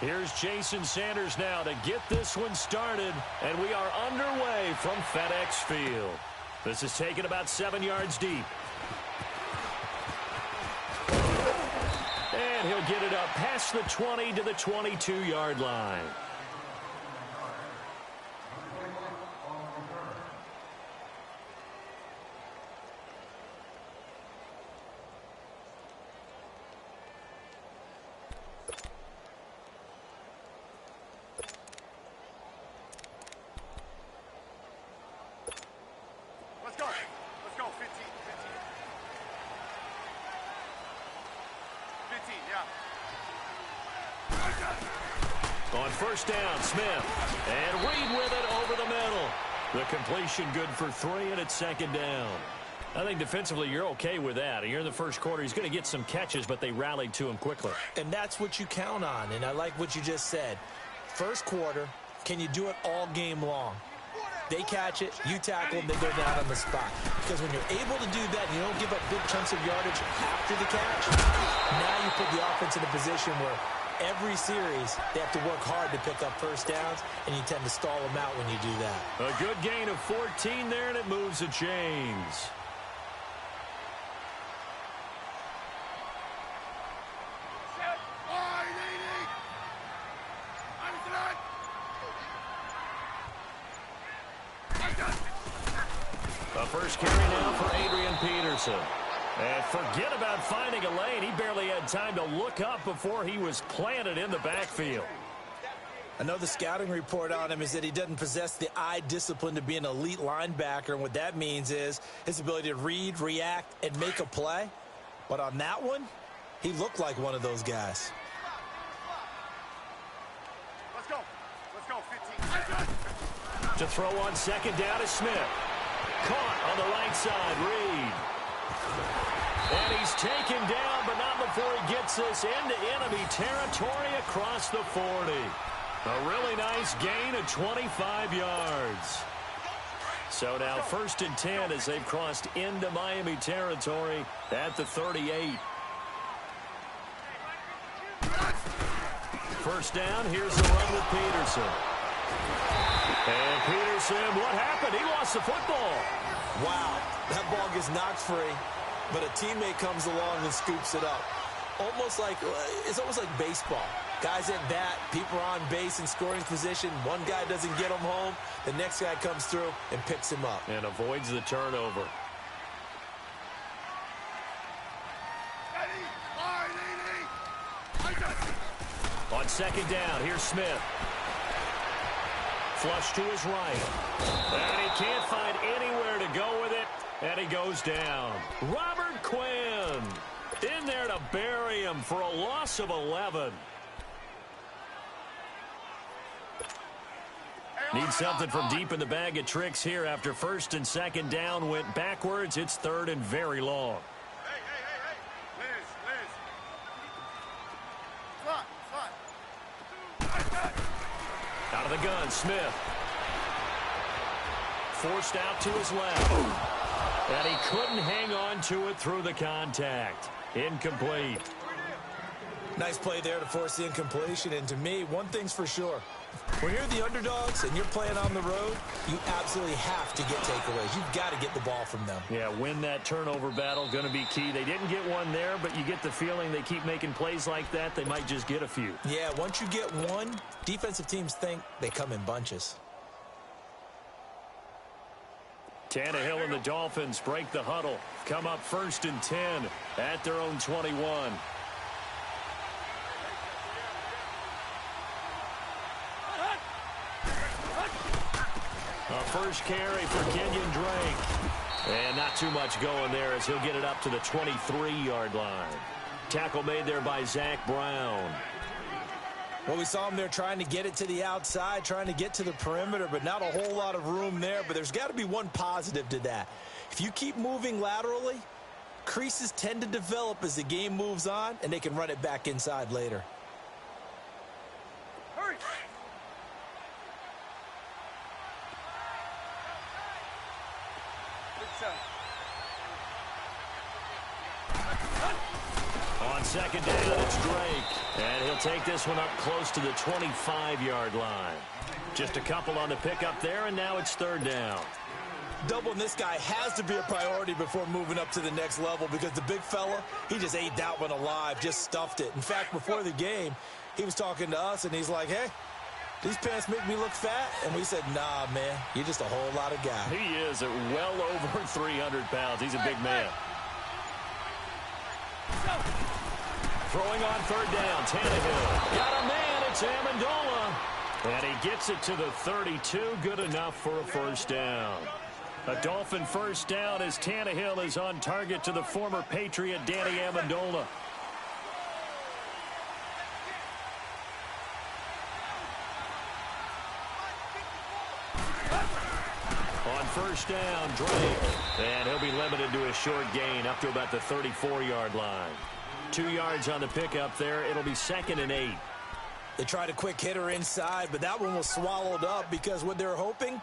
Here's Jason Sanders now to get this one started, and we are underway from FedEx Field. This is taken about 7 yards deep. And he'll get it up past the 20 to the 22-yard line. On first down, Smith. And Reed with it over the middle. The completion good for 3, and it's second down. I think defensively you're okay with that. You're in the first quarter. He's going to get some catches, but they rallied to him quickly. And that's what you count on, and I like what you just said. First quarter, can you do it all game long? They catch it, you tackle, they go down on the spot. Because when you're able to do that, you don't give up big chunks of yardage after the catch, now you put the offense in a position where every series they have to work hard to pick up first downs, and you tend to stall them out when you do that. A good gain of 14 there, and it moves the chains. A first carry now for Adrian Peterson. And forget about finding a lane. He barely had time to look up before he was planted in the backfield. I know the scouting report on him is that he doesn't possess the eye discipline to be an elite linebacker, and what that means is his ability to read, react, and make a play. But on that one, he looked like one of those guys. Let's go. Let's go, 15. To throw on second down is Smith. Caught on the right side, Reed. And he's taken down, but not before he gets this into enemy territory across the 40. A really nice gain of 25 yards. So now 1st and 10 as they've crossed into Miami territory at the 38. First down, here's the run with Peterson. And Peterson, what happened? He lost the football. Wow, that ball gets knocked free, but a teammate comes along and scoops it up. It's almost like baseball. Guys at bat, people are on base in scoring position. One guy doesn't get him home. The next guy comes through and picks him up. And avoids the turnover. On second down, here's Smith. Flush to his right. And he can't find anywhere to go with it. And he goes down. Robert Quinn in there to bury him for a loss of 11. Need something from deep in the bag of tricks here after 1st and 2nd down went backwards. It's 3rd and very long. Hey. Liz. Out of the gun, Smith. Forced out to his left. And he couldn't hang on to it through the contact. Incomplete. Nice play there to force the incompletion. And to me, one thing's for sure. When you're the underdogs and you're playing on the road, you absolutely have to get takeaways. You've got to get the ball from them. Yeah, win that turnover battle, going to be key. They didn't get one there, but you get the feeling they keep making plays like that, they might just get a few. Yeah, once you get one, defensive teams think they come in bunches. Tannehill and the Dolphins break the huddle. Come up 1st and 10 at their own 21. A first carry for Kenyon Drake. And not too much going there as he'll get it up to the 23-yard line. Tackle made there by Zach Brown. Well, we saw him there trying to get it to the outside, trying to get to the perimeter, but not a whole lot of room there. But there's got to be one positive to that. If you keep moving laterally, creases tend to develop as the game moves on, and they can run it back inside later. Hurry. On second down, it's Drake. And he'll take this one up close to the 25-yard line. Just a couple on the pickup there, and now it's third down. Doubling this guy has to be a priority before moving up to the next level because the big fella, he just ate that one alive, just stuffed it. In fact, before the game, he was talking to us, and he's like, hey, these pants make me look fat? And we said, nah, man, you're just a whole lot of guy. He is at well over 300 pounds. He's a big man. Throwing on third down, Tannehill. Got a man, it's Amendola. And he gets it to the 32, good enough for a first down. A Dolphin first down as Tannehill is on target to the former Patriot Danny Amendola. On first down, Drake. And he'll be limited to a short gain up to about the 34-yard line. 2 yards on the pickup there. It'll be 2nd and 8. They tried a quick hitter inside, but that one was swallowed up because what they're hoping,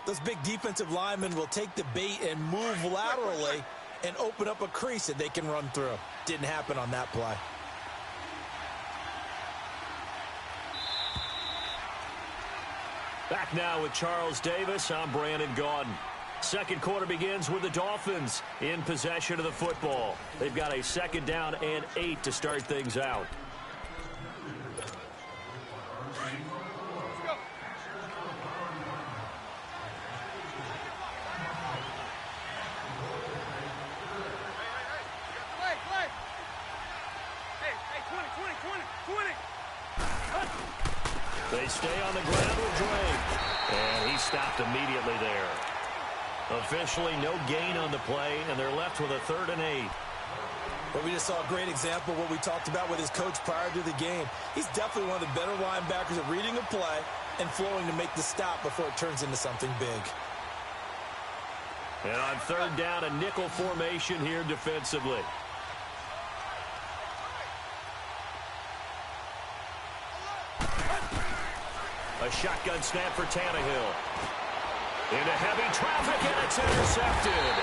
those big defensive linemen will take the bait and move laterally and open up a crease that they can run through. Didn't happen on that play. Back now with Charles Davis. I'm Brandon Gaudin. Second quarter begins with the Dolphins in possession of the football. They've got a 2nd down and 8 to start things out. They stay on the ground with Drake. And he stopped immediately there. Officially no gain on the play, and they're left with a 3rd and 8. But we just saw a great example of what we talked about with his coach prior to the game. He's definitely one of the better linebackers at reading a play and flowing to make the stop before it turns into something big. And on 3rd down, a nickel formation here defensively. A shotgun snap for Tannehill. Into heavy traffic, and it's intercepted.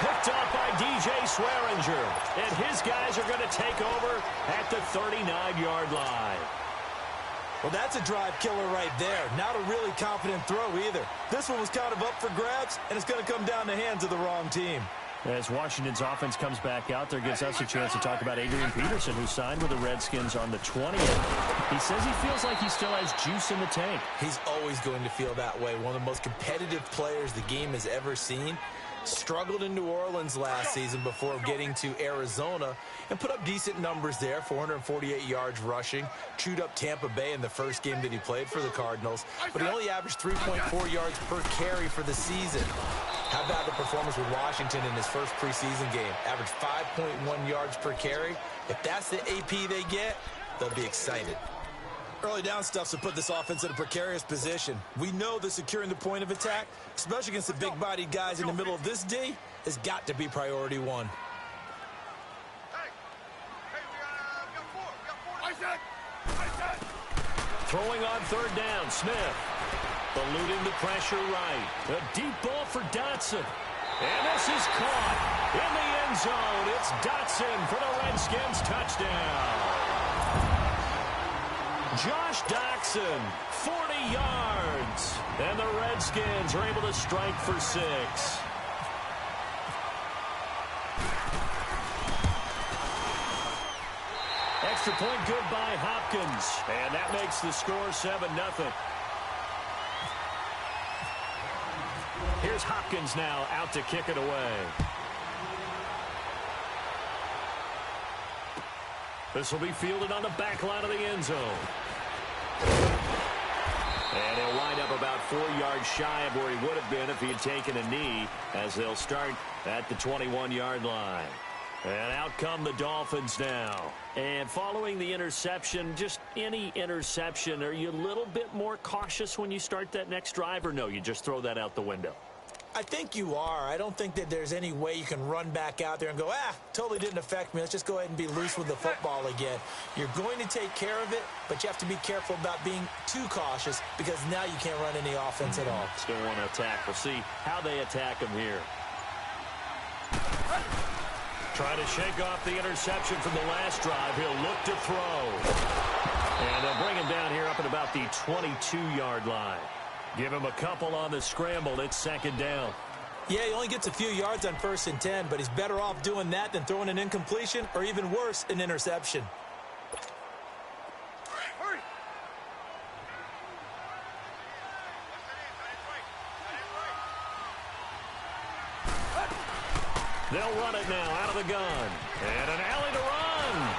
Picked up by DJ Swearinger. And his guys are going to take over at the 39-yard line. Well, that's a drive killer right there. Not a really confident throw either. This one was kind of up for grabs, and it's going to come down the hands of the wrong team. As Washington's offense comes back out there, gives us a chance to talk about Adrian Peterson, who signed with the Redskins on the 20th. He says he feels like he still has juice in the tank. He's always going to feel that way. One of the most competitive players the game has ever seen. Struggled in New Orleans last season before getting to Arizona and put up decent numbers there, 448 yards rushing. Chewed up Tampa Bay in the first game that he played for the Cardinals, but he only averaged 3.4 yards per carry for the season. How about the performance with Washington in his first preseason game? Averaged 5.1 yards per carry. If that's the AP they get, they'll be excited. Early down stuff to put this offense in a precarious position. We know that securing the point of attack, especially against the big-bodied guys in the middle of this D, has got to be priority one. Throwing on 3rd down, Smith. Eluding the pressure right. A deep ball for Dotson. And this is caught in the end zone. It's Dotson for the Redskins touchdown. Josh Dotson, 40 yards. And the Redskins are able to strike for 6. Extra point good by Hopkins. And that makes the score 7-0. Here's Hopkins now out to kick it away. This will be fielded on the back line of the end zone. And he'll wind up about 4 yards shy of where he would have been if he had taken a knee, as they'll start at the 21-yard line. And out come the Dolphins now. And following the interception, just any interception, are you a little bit more cautious when you start that next drive, or no, you just throw that out the window? I think you are. I don't think that there's any way you can run back out there and go, totally didn't affect me. Let's just go ahead and be loose with the football again. You're going to take care of it, but you have to be careful about being too cautious because now you can't run any offense at all. Still want to attack. We'll see how they attack him here. Trying to shake off the interception from the last drive. He'll look to throw. And they'll bring him down here up at about the 22-yard line. Give him a couple on the scramble. It's second down. Yeah, he only gets a few yards on 1st and 10, but he's better off doing that than throwing an incompletion or even worse, an interception. They'll run it now out of the gun. And an alley to run.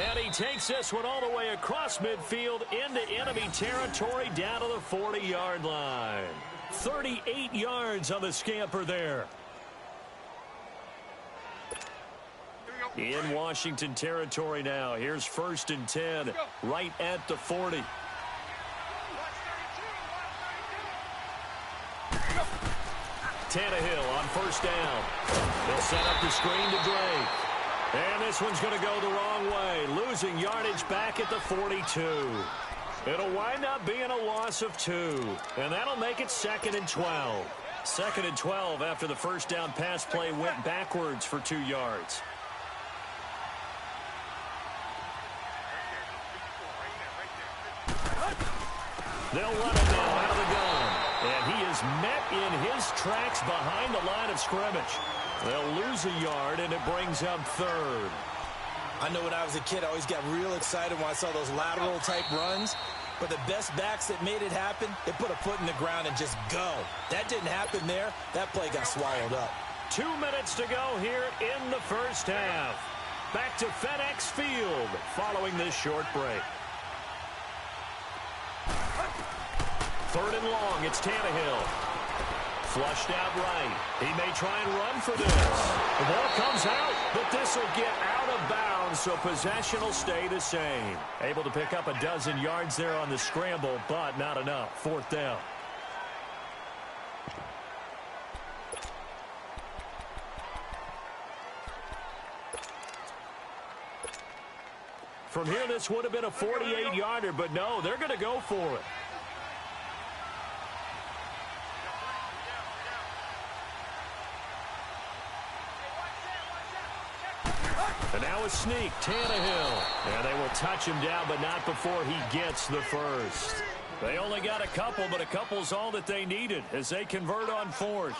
And he takes this one all the way across midfield into enemy territory down to the 40-yard line. 38 yards on the scamper there. In Washington territory now. Here's 1st and 10 right at the 40. Tannehill on 1st down. They'll set up the screen to Drake. And this one's going to go the wrong way. Losing yardage back at the 42. It'll wind up being a loss of 2. And that'll make it 2nd and 12. 2nd and 12 after the 1st down pass play went backwards for 2 yards. They'll run it now out of the gun. And he is met in his tracks behind the line of scrimmage. They'll lose a yard, and it brings up 3rd. I know when I was a kid, I always got real excited when I saw those lateral-type runs. But the best backs that made it happen, they put a foot in the ground and just go. That didn't happen there. That play got swallowed up. 2 minutes to go here in the 1st half. Back to FedEx Field following this short break. 3rd and long, it's Tannehill. Flushed out right. He may try and run for this. The ball comes out, but this will get out of bounds, so possession will stay the same. Able to pick up a dozen yards there on the scramble, but not enough. 4th down. From here, this would have been a 48-yarder, but no, they're going to go for it. And now a sneak, Tannehill. And they will touch him down, but not before he gets the 1st. They only got a couple, but a couple's all that they needed as they convert on 4th.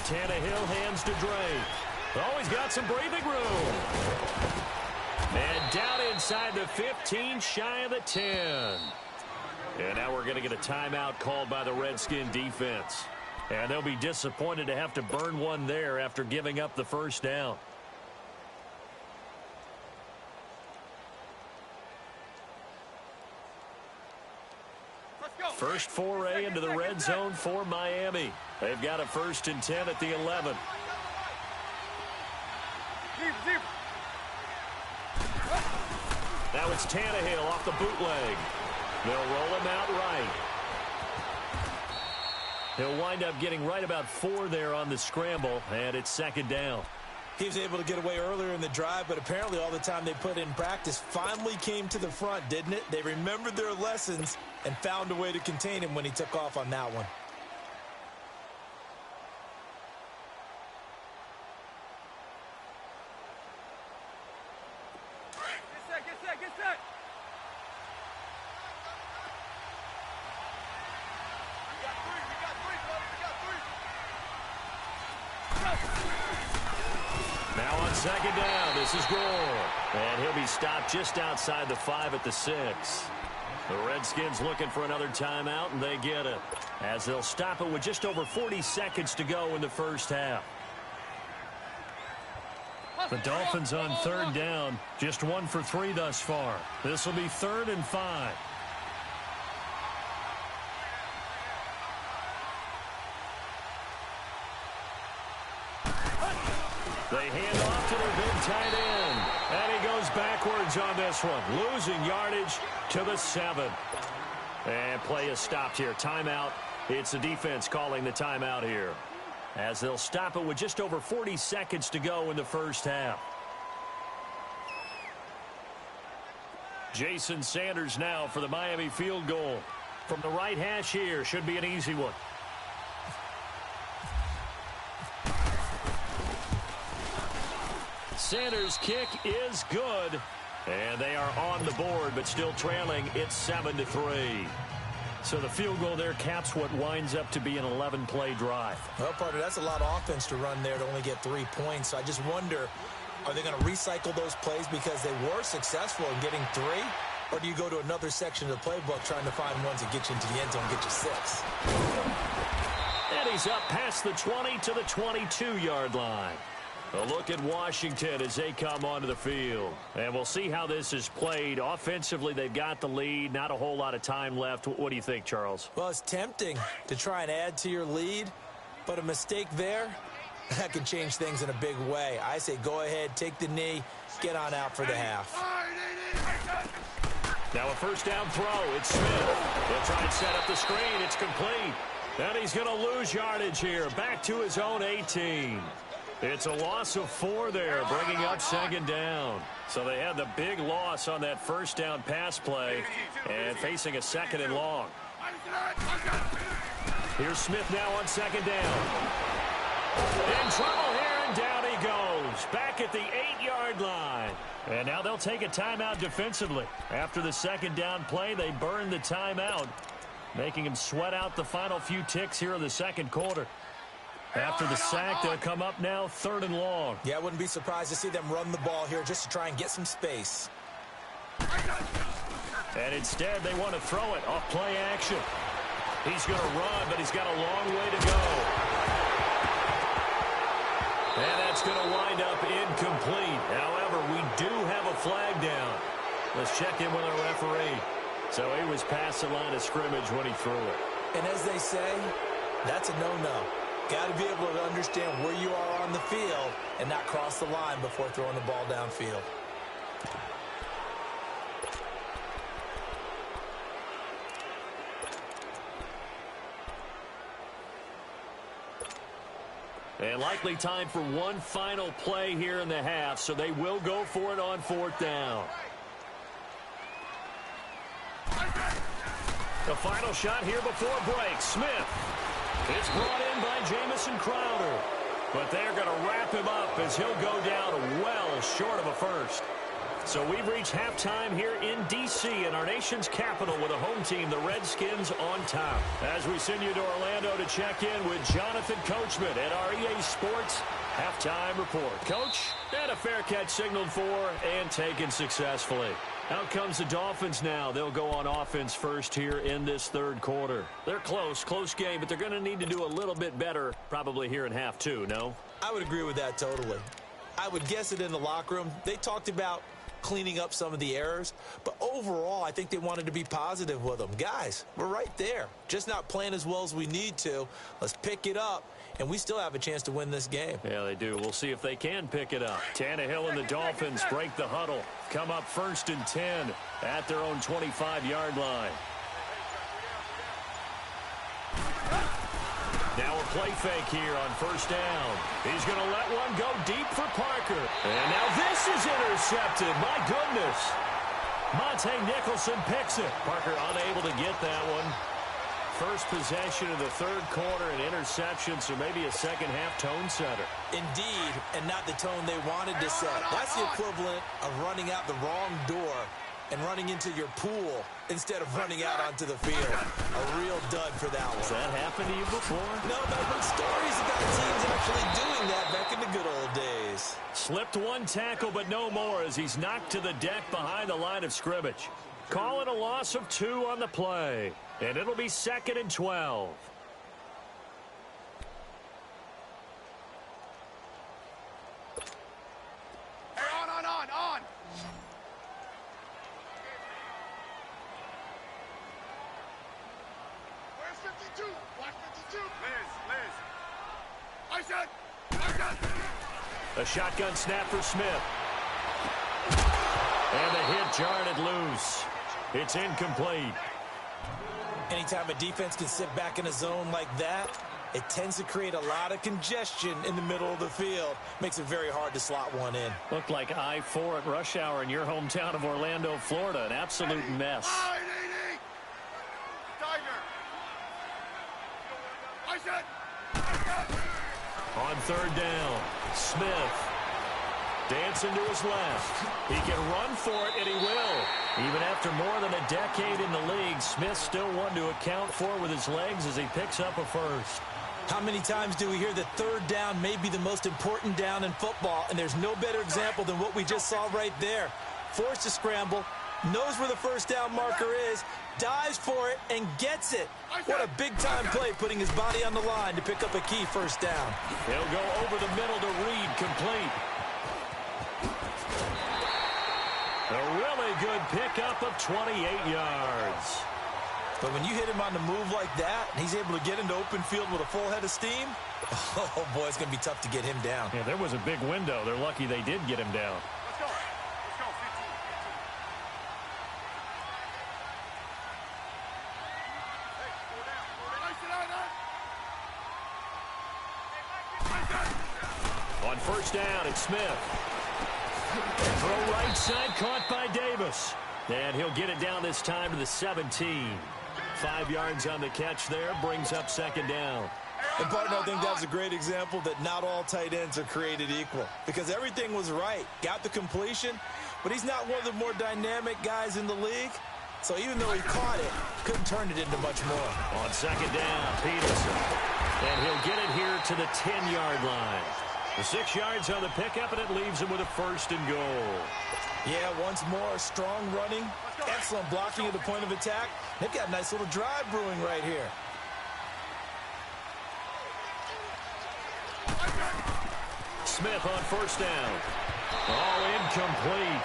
Tannehill hands to Drake. Oh, he's got some breathing room. And down inside the 15, shy of the 10. And now we're going to get a timeout called by the Redskin defense. And they'll be disappointed to have to burn one there after giving up the 1st down. First foray into the red zone for Miami. They've got a 1st and 10 at the 11. Now it's Tannehill off the bootleg. They'll roll him out right. He'll wind up getting right about 4 there on the scramble, and it's 2nd down. He was able to get away earlier in the drive, but apparently all the time they put in practice finally came to the front, didn't it? They remembered their lessons and found a way to contain him when he took off on that one. Get set. Now on 2nd down, this is Gore. And he'll be stopped just outside the 5 at the 6. The Redskins looking for another timeout, and they get it. As they'll stop it with just over 40 seconds to go in the 1st half. The Dolphins on 3rd down, just 1 for 3 thus far. This will be 3rd and 5. They hand off to their big tight end. And he goes backwards on this one, losing yardage to the 7. And play is stopped here. Timeout. It's the defense calling the timeout here, as they'll stop it with just over 40 seconds to go in the first half. Jason Sanders now for the Miami field goal. From the right hash here, should be an easy one. Sanders' kick is good. And they are on the board, but still trailing. It's 7-3. So the field goal there caps what winds up to be an 11-play drive. Well, partner, that's a lot of offense to run there to only get 3 points. So I just wonder, are they going to recycle those plays because they were successful in getting 3? Or do you go to another section of the playbook trying to find ones that get you into the end zone and get you 6? And he's up past the 20 to the 22-yard line. A look at Washington as they come onto the field. And we'll see how this is played. Offensively, they've got the lead. Not a whole lot of time left. What do you think, Charles? Well, it's tempting to try and add to your lead, but a mistake there, that can change things in a big way. I say go ahead, take the knee, get on out for the half. Now a first down throw. It's Smith. He'll try and set up the screen. It's complete. And he's going to lose yardage here. Back to his own 18. It's a loss of 4 there, bringing up second down. So they had the big loss on that first down pass play and facing a second and long. Here's Smith now on second down. In trouble here, and down he goes. Back at the 8-yard line. And now they'll take a timeout defensively. After the second down play, they burn the timeout, making him sweat out the final few ticks here in the second quarter. After the sack, they'll come up now 3rd and long. Yeah, I wouldn't be surprised to see them run the ball here just to try and get some space. And instead, they want to throw it off play action. He's going to run, but he's got a long way to go. And that's going to wind up incomplete. However, we do have a flag down. Let's check in with our referee. So he was past the line of scrimmage when he threw it. And as they say, that's a no-no. Got to be able to understand where you are on the field and not cross the line before throwing the ball downfield. And likely time for one final play here in the half, so they will go for it on 4th down. The final shot here before break. Smith. It's brought in by Jamison Crowder. But they're going to wrap him up as he'll go down well short of a first. So we've reached halftime here in D.C. in our nation's capital with a home team, the Redskins, on top. As we send you to Orlando to check in with Jonathan Coachman at our EA Sports Halftime Report. Coach, and a fair catch signaled for and taken successfully. Out comes the Dolphins now. They'll go on offense first here in this 3rd quarter. They're close game, but they're going to need to do a little bit better probably here in half 2, no? I would agree with that totally. I would guess it in the locker room. They talked about cleaning up some of the errors, but overall, I think they wanted to be positive with them. Guys, we're right there. Just not playing as well as we need to. Let's pick it up, and we still have a chance to win this game. Yeah, they do. We'll see if they can pick it up. Tannehill and the Dolphins break the huddle. Come up 1st and 10 at their own 25-yard line. Now a play fake here on 1st down. He's going to let one go deep for Parker. And now this is intercepted. My goodness. Monte Nicholson picks it. Parker unable to get that one. First possession of the 3rd quarter, an interception, so maybe a second-half tone setter. Indeed, and not the tone they wanted to set. That's the equivalent of running out the wrong door and running into your pool instead of running out onto the field. A real dud for that one. Has that happened to you before? No, but I've heard stories about teams actually doing that back in the good old days. Slipped one tackle, but no more as he's knocked to the deck behind the line of scrimmage. Call it a loss of 2 on the play. And it'll be 2nd and 12. Hey, on. Where's 52? Black 52. Liz. I said. A shotgun snap for Smith. And the hit jarred it loose. It's incomplete. anytime a defense can sit back in a zone like that, it tends to create a lot of congestion in the middle of the field. Makes it very hard to slot one in. Looked like I-4 at rush hour in your hometown of Orlando, Florida. An absolute mess. On third down, Smith dancing to his left. He can run for it, and he will. Even after more than a decade in the league, Smith still one to account for with his legs as he picks up a first. How many times do we hear that third down may be the most important down in football, and there's no better example than what we just saw right there. Forced to scramble, knows where the first down marker is, dives for it, and gets it. What a big-time play, putting his body on the line to pick up a key first down. He'll go over the middle to Reed, complete. A really good pickup of 28 yards. But when you hit him on the move like that, and he's able to get into open field with a full head of steam, oh, boy, it's going to be tough to get him down. Yeah, there was a big window. They're lucky they did get him down. Let's go. Let's go. 15. On first down, it's Smith. Throw right side, caught by Davis. And he'll get it down this time to the 17. 5 yards on the catch there, brings up second down. And, partner, I think that's a great example that not all tight ends are created equal, because everything was right. Got the completion, but he's not one of the more dynamic guys in the league. So even though he caught it, couldn't turn it into much more. On second down, Peterson. And he'll get it here to the 10-yard line. The 6 yards on the pickup, and it leaves him with a first and goal. Yeah, once more, strong running, excellent blocking at the point of attack. They've got a nice little drive brewing right here. Smith on first down. Oh, incomplete.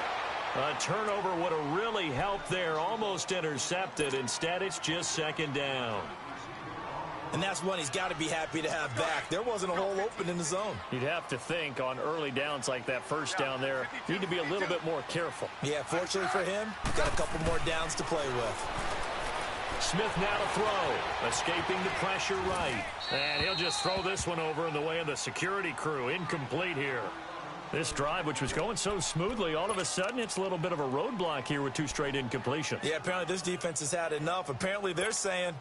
A turnover would have really helped there. Almost intercepted. Instead, it's just second down. And that's one he's got to be happy to have back. There wasn't a hole open in the zone. You'd have to think on early downs like that first down there, need to be a little bit more careful. Yeah, fortunately for him, got a couple more downs to play with. Smith now to throw, escaping the pressure right. And he'll just throw this one over in the way of the security crew. Incomplete here. This drive, which was going so smoothly, all of a sudden it's a little bit of a roadblock here with 2 straight incompletions. Yeah, apparently this defense has had enough. Apparently they're saying,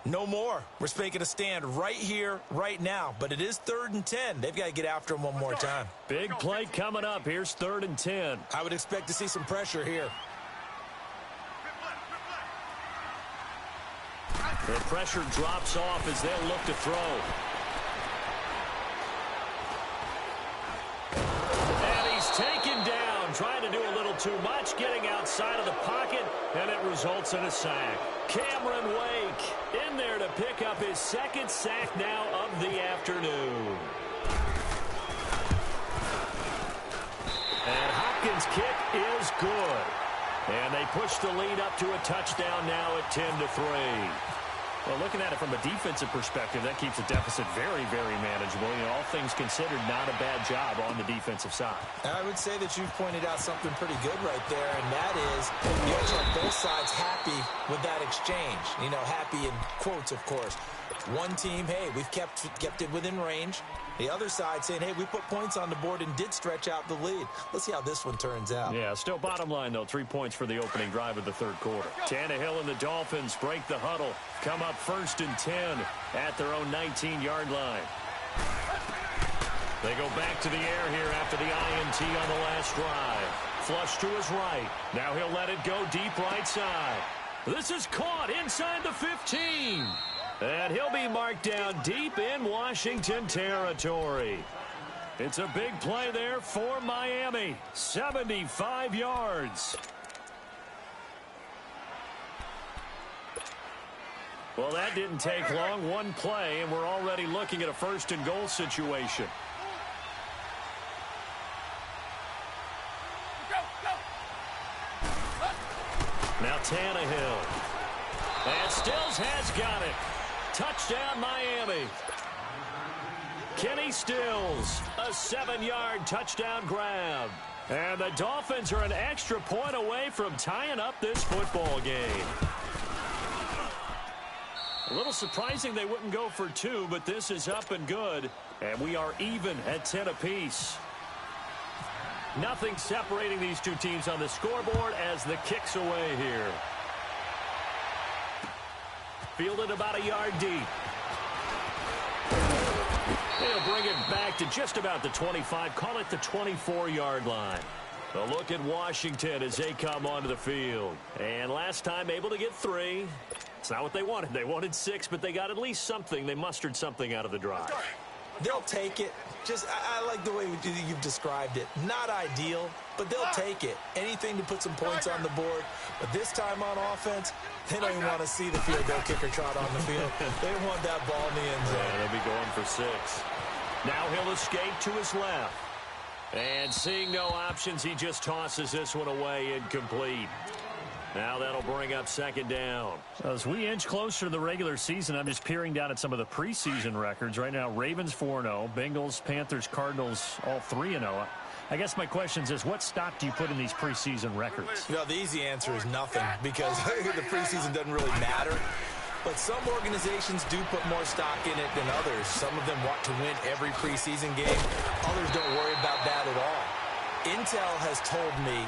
no more. We're making a stand right here, right now. But it is 3rd and 10. They've got to get after him one more time. Big play coming up. Here's 3rd and 10. I would expect to see some pressure here. The pressure drops off as they'll look to throw. And he's taken down, trying to do a little too much, getting outside of the pocket, and it results in a sack. Cameron Wake in there to pick up his 2nd sack now of the afternoon. And Hopkins' kick is good. And they push the lead up to a touchdown now at 10-3. Well, looking at it from a defensive perspective, that keeps the deficit very, very manageable. You know, all things considered, not a bad job on the defensive side. I would say that you've pointed out something pretty good right there, and that is you actually have both sides happy with that exchange. You know, happy in quotes, of course. One team, hey, we've kept it within range. The other side saying, hey, we put points on the board and did stretch out the lead. Let's see how this one turns out. Yeah, still bottom line, though, 3 points for the opening drive of the 3rd quarter. Tannehill and the Dolphins break the huddle. Come up 1st and 10 at their own 19-yard line. They go back to the air here after the INT on the last drive. Flush to his right. Now he'll let it go deep right side. This is caught inside the 15. And he'll be marked down deep in Washington territory. It's a big play there for Miami. 75 yards. Well, that didn't take long. One play, and we're already looking at a 1st and goal situation. Now Tannehill. And Stills has got it. Touchdown, Miami. Kenny Stills, a 7-yard touchdown grab. And the Dolphins are an extra point away from tying up this football game. A little surprising they wouldn't go for two, but this is up and good. And we are even at 10 apiece. Nothing separating these two teams on the scoreboard as the kick's away here. Fielded about a yard deep. They'll bring it back to just about the 25. Call it the 24-yard line. A look at Washington as they come onto the field. And last time able to get 3. It's not what they wanted. They wanted 6, but they got at least something. They mustered something out of the drive. They'll take it. I like the way you've described it. Not ideal, but they'll take it. Anything to put some points on the board. But this time on offense, they don't even want to see the field goal kicker trot on the field. They want that ball in the end zone. Yeah, they'll be going for 6. Now he'll escape to his left. And seeing no options, he just tosses this one away incomplete. Now that'll bring up second down. As we inch closer to the regular season, I'm just peering down at some of the preseason records. Right now, Ravens 4-0, Bengals, Panthers, Cardinals, all 3-0. I guess my question is, what stock do you put in these preseason records? You know, the easy answer is nothing because the preseason doesn't really matter. But some organizations do put more stock in it than others. Some of them want to win every preseason game. Others don't worry about that at all. Intel has told me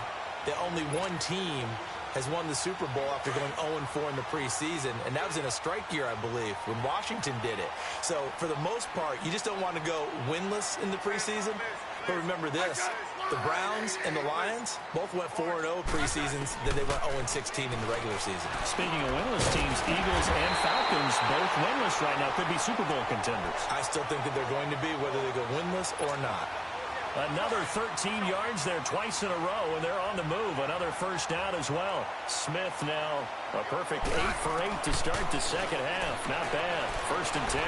that only one team has won the Super Bowl after going 0-4 in the preseason, and that was in a strike year, I believe, when Washington did it. So, for the most part, you just don't want to go winless in the preseason. But remember this, the Browns and the Lions both went 4-0 preseasons, then they went 0-16 in the regular season. Speaking of winless teams, Eagles and Falcons both winless right now, could be Super Bowl contenders. I still think that they're going to be, whether they go winless or not. Another 13 yards there twice in a row, and they're on the move. Another first down as well. Smith now a perfect 8 for 8 to start the second half. Not bad. First and 10.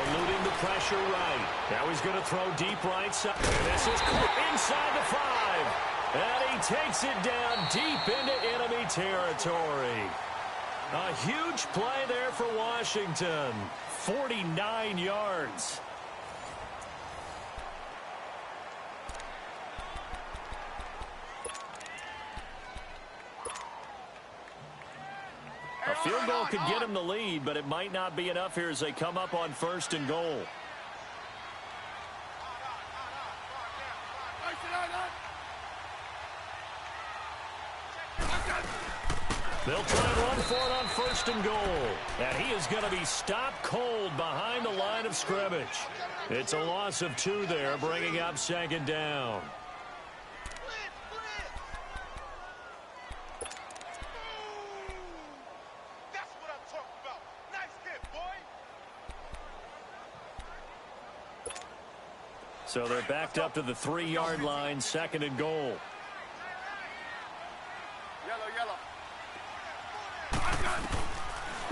Eluding the pressure right. Now he's going to throw deep right side. And this is inside the 5. And he takes it down deep into enemy territory. A huge play there for Washington. 49 yards. A field goal could get him the lead, but it might not be enough here as they come up on first and goal. They'll try and run for it on first and goal. And he is going to be stopped cold behind the line of scrimmage. It's a loss of 2 there, bringing up second down. So they're backed up to the 3-yard line, second and goal. Yellow.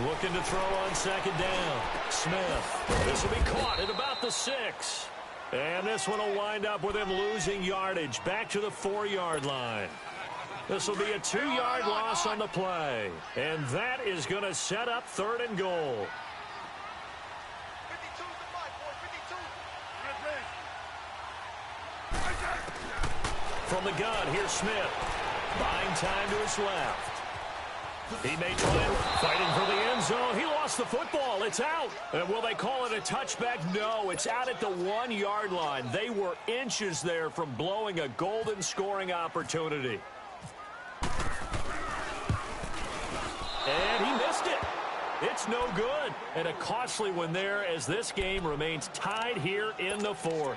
Looking to throw on second down. Smith. This will be caught at about the 6. And this one will wind up with him losing yardage back to the 4-yard line. This will be a 2-yard loss on the play. And that is going to set up third and goal. From the gun, here's Smith. Buying time to his left. He may try and fighting for the end zone. He lost the football. It's out. And will they call it a touchback? No, it's out at the 1-yard line. They were inches there from blowing a golden scoring opportunity. And he missed it. It's no good. And a costly one there as this game remains tied here in the 4th.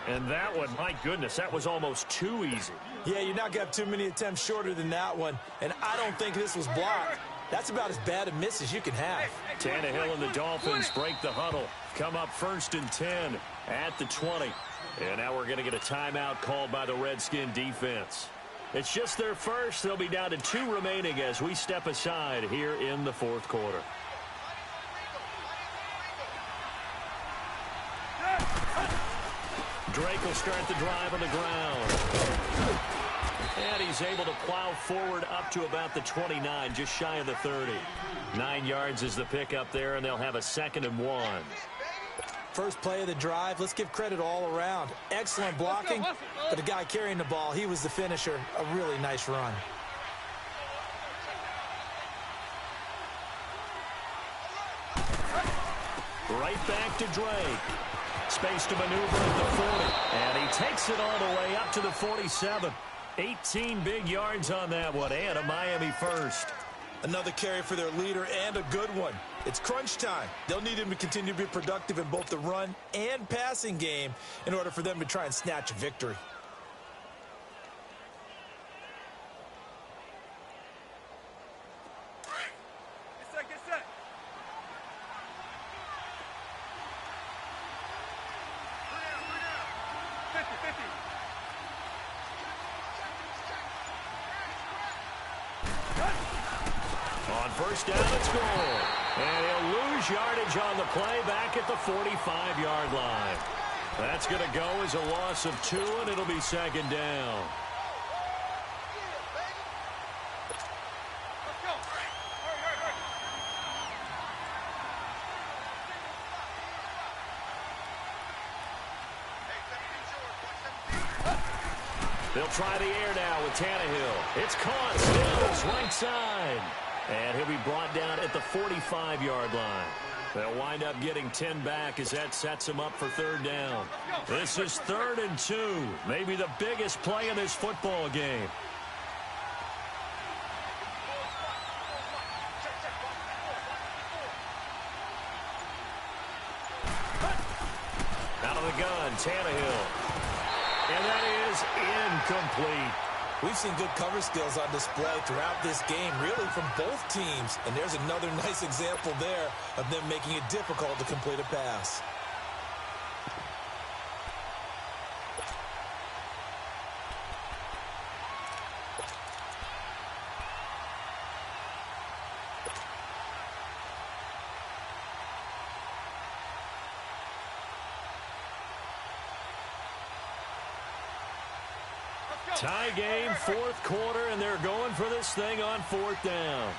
And that one, my goodness, that was almost too easy. Yeah, you're not going to have too many attempts shorter than that one. And I don't think this was blocked. That's about as bad a miss as you can have. Tannehill and the Dolphins break the huddle. Come up first and 10 at the 20. And now we're going to get a timeout called by the Redskin defense. It's just their first. They'll be down to 2 remaining as we step aside here in the 4th quarter. Drake will start the drive on the ground. And he's able to plow forward up to about the 29, just shy of the 30. 9 yards is the pickup there, and they'll have a 2nd and 1. First play of the drive, let's give credit all around. Excellent blocking, but the guy carrying the ball, he was the finisher. A really nice run. Right back to Drake. Space to maneuver at the 40. And he takes it all the way up to the 47. 18 big yards on that one, and a Miami first. Another carry for their leader, and a good one. It's crunch time. They'll need him to continue to be productive in both the run and passing game in order for them to try and snatch a victory. Get set. 50-50. On first down, it's goal. And he'll lose yardage on the play back at the 45-yard line. That's going to go as a loss of 2, and it'll be second down. Let's go. Hurry. They'll try the air now with Tannehill. It's caught. Stills right side. And he'll be brought down at the 45-yard line. They'll wind up getting 10 back as that sets them up for third down. This is 3rd and 2. Maybe the biggest play in this football game. Out of the gun, Tannehill. And that is incomplete. We've seen good cover skills on display throughout this game, really from both teams. And there's another nice example there of them making it difficult to complete a pass. Tie game, 4th quarter, and they're going for this thing on 4th down.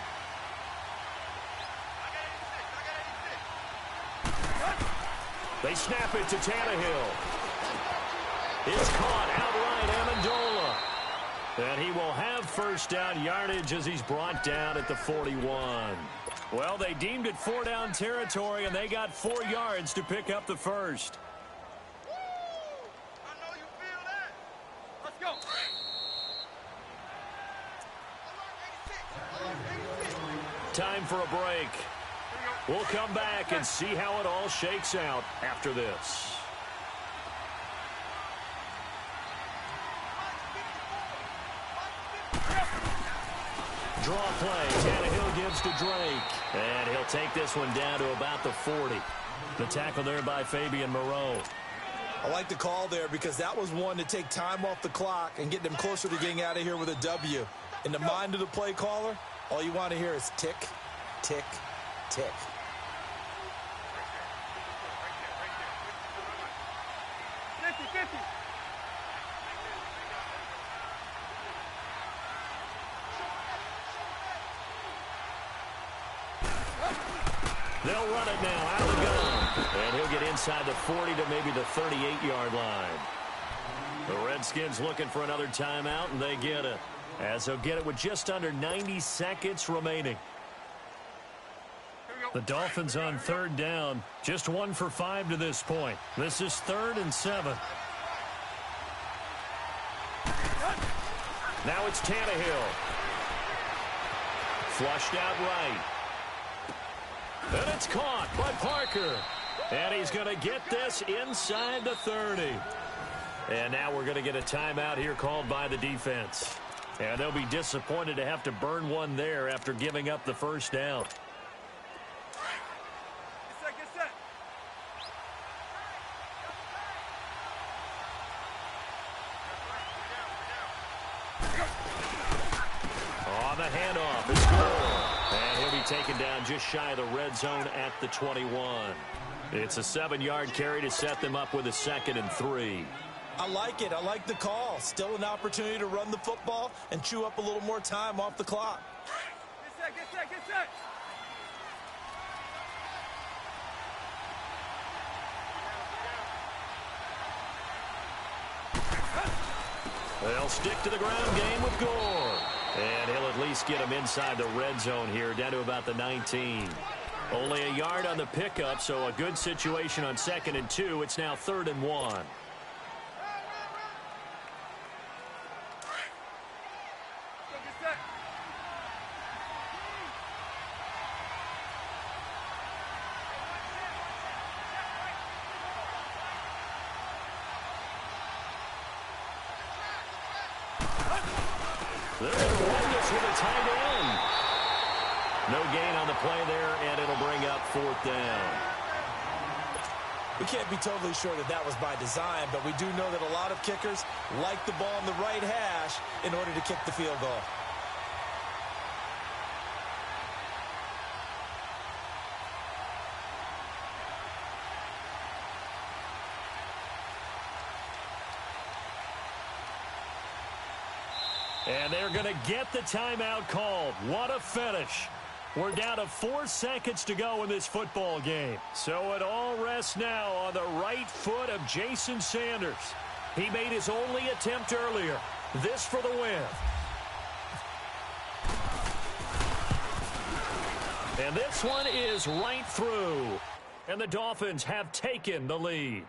They snap it to Tannehill. It's caught outright, Amendola. And he will have first down yardage as he's brought down at the 41. Well, they deemed it 4-down territory, and they got 4 yards to pick up the first. Time for a break. We'll come back and see how it all shakes out after this. Draw play. Tannehill gives to Drake. And he'll take this one down to about the 40. The tackle there by Fabian Moreau. I like the call there because that was one to take time off the clock and get them closer to getting out of here with a W. In the mind of the play caller, all you want to hear is tick, tick, tick. They'll run it now out of the gun. And he'll get inside the 40 to maybe the 38-yard line. The Redskins looking for another timeout, and they get it. As they'll get it with just under 90 seconds remaining. The Dolphins on 3rd down. Just 1 for 5 to this point. This is 3rd and 7. Now it's Tannehill. Flushed out right. And it's caught by Parker. And he's going to get this inside the 30. And now we're going to get a timeout here called by the defense. And they'll be disappointed to have to burn one there after giving up the first down. Get set. On the handoff, it's good. And he'll be taken down just shy of the red zone at the 21. It's a 7-yard carry to set them up with a 2nd and 3. I like it. I like the call. Still an opportunity to run the football and chew up a little more time off the clock. Get set. They'll stick to the ground game with Gore. And he'll at least get him inside the red zone here, down to about the 19. Only a yard on the pickup, so a good situation on 2nd and 2. It's now 3rd and 1. They're going to run this with a tight end. No gain on the play there, and it'll bring up 4th down. We can't be totally sure that that was by design, but we do know that a lot of kickers like the ball on the right hash in order to kick the field goal. And they're going to get the timeout called. What a finish. We're down to 4 seconds to go in this football game. So it all rests now on the right foot of Jason Sanders. He made his only attempt earlier. This for the win. And this one is right through. And the Dolphins have taken the lead.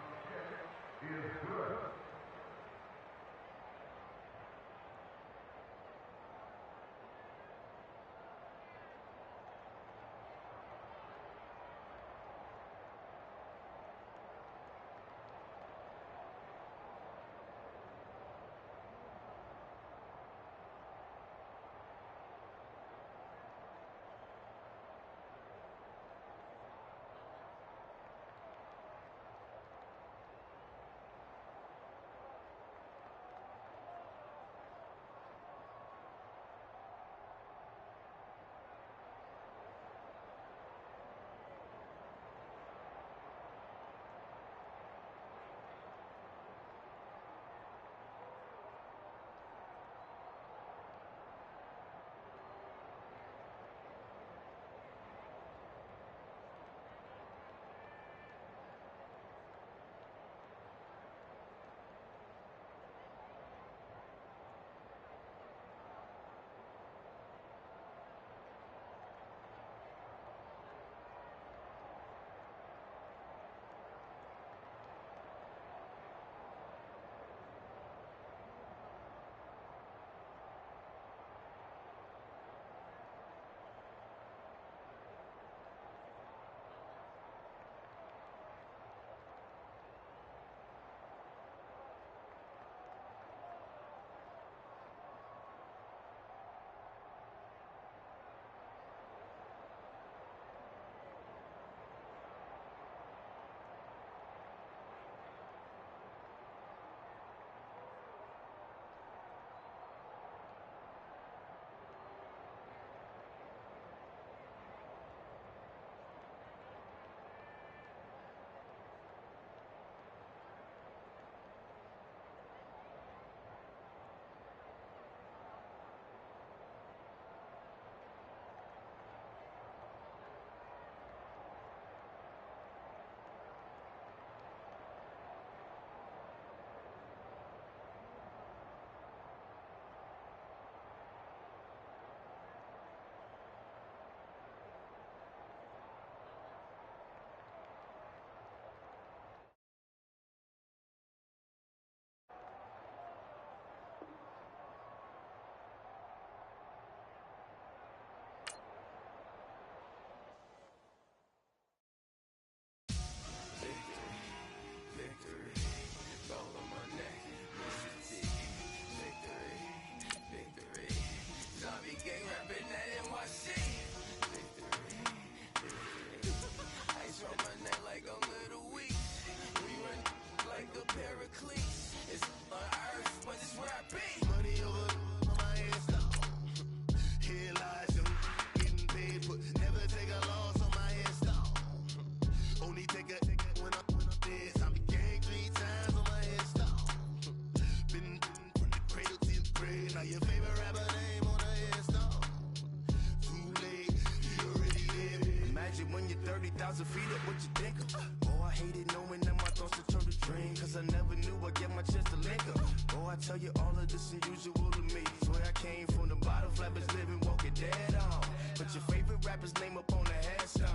tell you all of this unusual to me. Swear I came from the bottom, flappers living, walking dead on. Put your favorite rapper's name up on the headstone.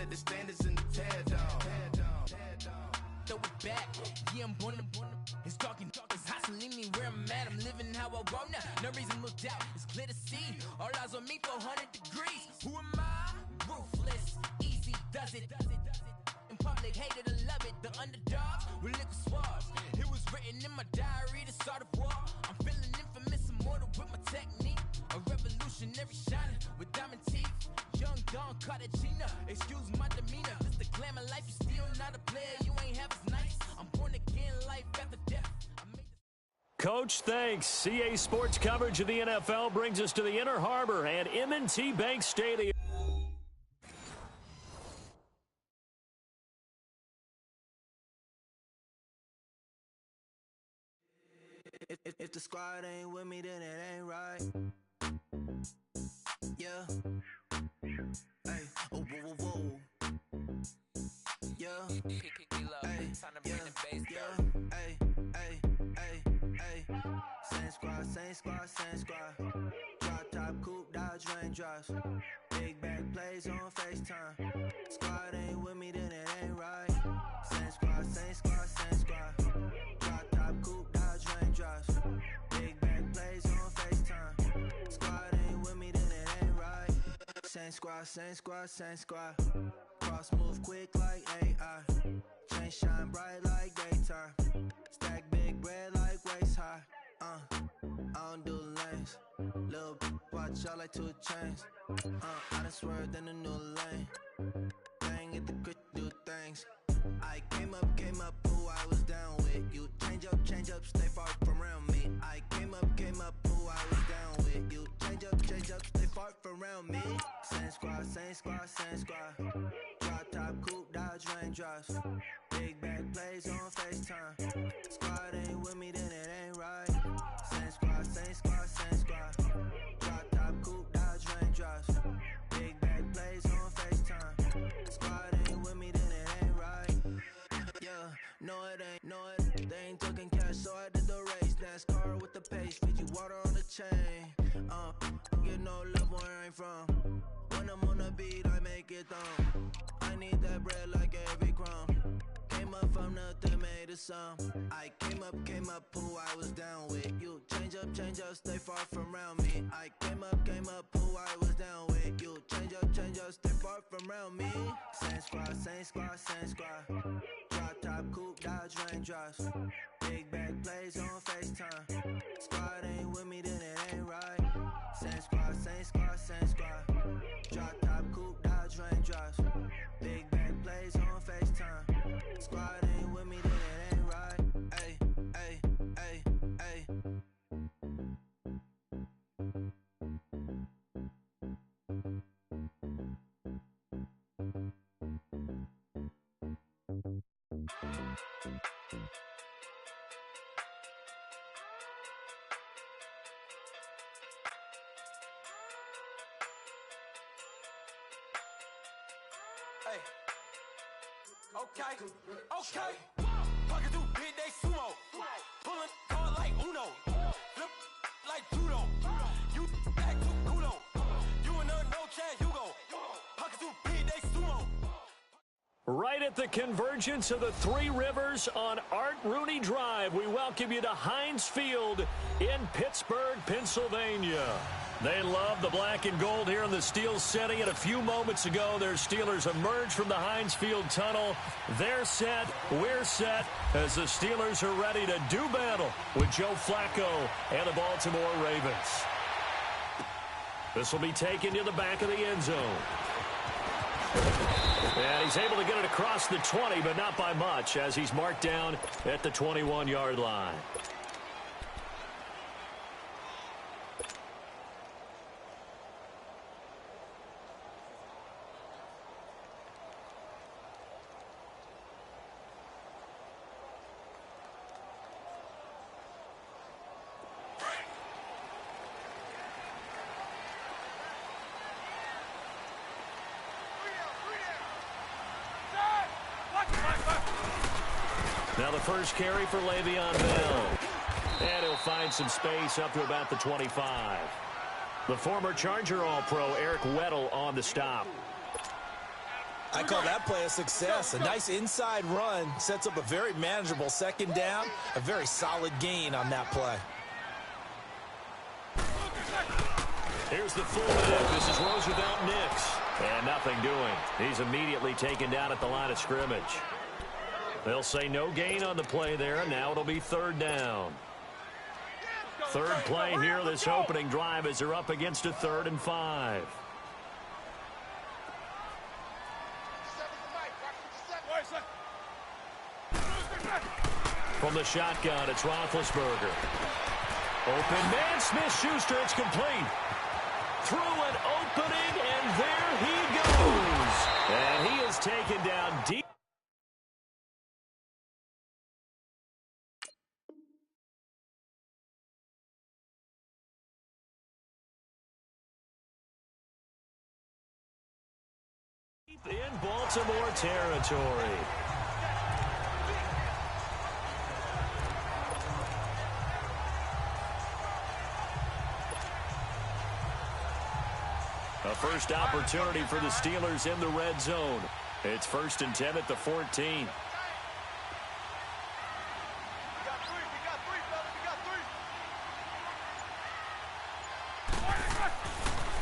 set the standards in the tear down. Throw it back, yeah, I'm born to. It's talking, it's hot, so leave me where I'm at. I'm living how I want now. No reason to doubt, it's clear to see. All eyes on me, 400 degrees. Who am I? Ruthless, easy, does it. In public, hated or love it. The underdogs with liquor swabs. It was written in my diary to start a war. I'm feeling infamous, immortal with my technique. A revolutionary shining with diamond teeth. Young Don Cartagena, excuse my demeanor. This the glamour life, you still not a player. You ain't half as nice. I'm born again, life after death. Coach, thanks. CA Sports coverage of the NFL brings us to the Inner Harbor and M&T Bank Stadium. If the squad ain't with me, then it ain't right. Yeah. Hey, oh, whoa, whoa, whoa. Yeah. Hey, yeah. Hey, hey, hey, hey. Same squad, same squad, same squad. Drop top, coupe, Dodge raindrops. Big back plays on FaceTime. Squad ain't with me, then it ain't right. Same squad, same squad, same squad. Drop top, coupe, Dodge raindrops. Big back plays on FaceTime. Squad ain't with me, then it ain't right. Same squad, same squad, same squad. Cross move quick like AI. Chain shine bright like daytime. Stack big bread like waist high. I don't do lanes. Little watch out like 2 chains. I done swerved in a new lane. Bang at the crit, do things. I came up, who I was down with. You change up, stay far from around me. I came up, who I was down with. You change up, stay far from around me. Same squad, same squad, same squad. Drop top, coupe, Dodge raindrops. Big back plays on FaceTime. Squad ain't with me, then it ain't right. Same squad, same squad, same squad. Drop top, coupe, Dodge raindrops. Big back plays on FaceTime. Squad ain't with me, then it ain't right. Yeah, no it ain't, they ain't talking cash, so I did the race. NASCAR with the pace, feed you water on the chain. Get no love where I'm from. When I'm on the beat, I make it down. I need that bread like every crumb. Came up from nothing, made a sum. I came up, who I was down with. You change up, stay far from around me. I came up, who I was down with. You change up, stay far from around me. Same squad, same squad, same squad. Drop top, coupe, Dodge raindrops. Big back plays on FaceTime. Squad ain't with me, then it ain't right. Same squad, same squad, same squad. Drop top, coupe, Dodge raindrops. Big back plays on FaceTime. Squad ain't with me, then it ain't right. Ay, ay, ay, ay. Hey. Okay. Pocket through big day sumo. Pulling card like Uno. Flip like judo. You back to kudo. You and her no chance, you go. Pocket through big day sumo. Right at the convergence of the Three Rivers on Art Rooney Drive, we welcome you to Heinz Field in Pittsburgh, Pennsylvania. They love the black and gold here in the Steel City, and a few moments ago, their Steelers emerged from the Heinz Field tunnel. They're set, we're set, as the Steelers are ready to do battle with Joe Flacco and the Baltimore Ravens. This will be taken to the back of the end zone. And he's able to get it across the 20, but not by much, as he's marked down at the 21-yard line. Now the first carry for Le'Veon Bell. And he'll find some space up to about the 25. The former Charger All-Pro Eric Weddle on the stop. I call that play a success. A nice inside run sets up a very manageable second down, a very solid gain on that play. Here's the fullback. This is Roosevelt Nix. And nothing doing. He's immediately taken down at the line of scrimmage. They'll say no gain on the play there, and now it'll be third down. Third play here, this opening drive, as they're up against a 3rd and 5. From the shotgun, it's Roethlisberger. Open man, Smith-Schuster, it's complete. Through an opening, and there he goes. And he is taken down deep. In Baltimore territory. A first opportunity for the Steelers in the red zone. It's 1st and 10 at the 14.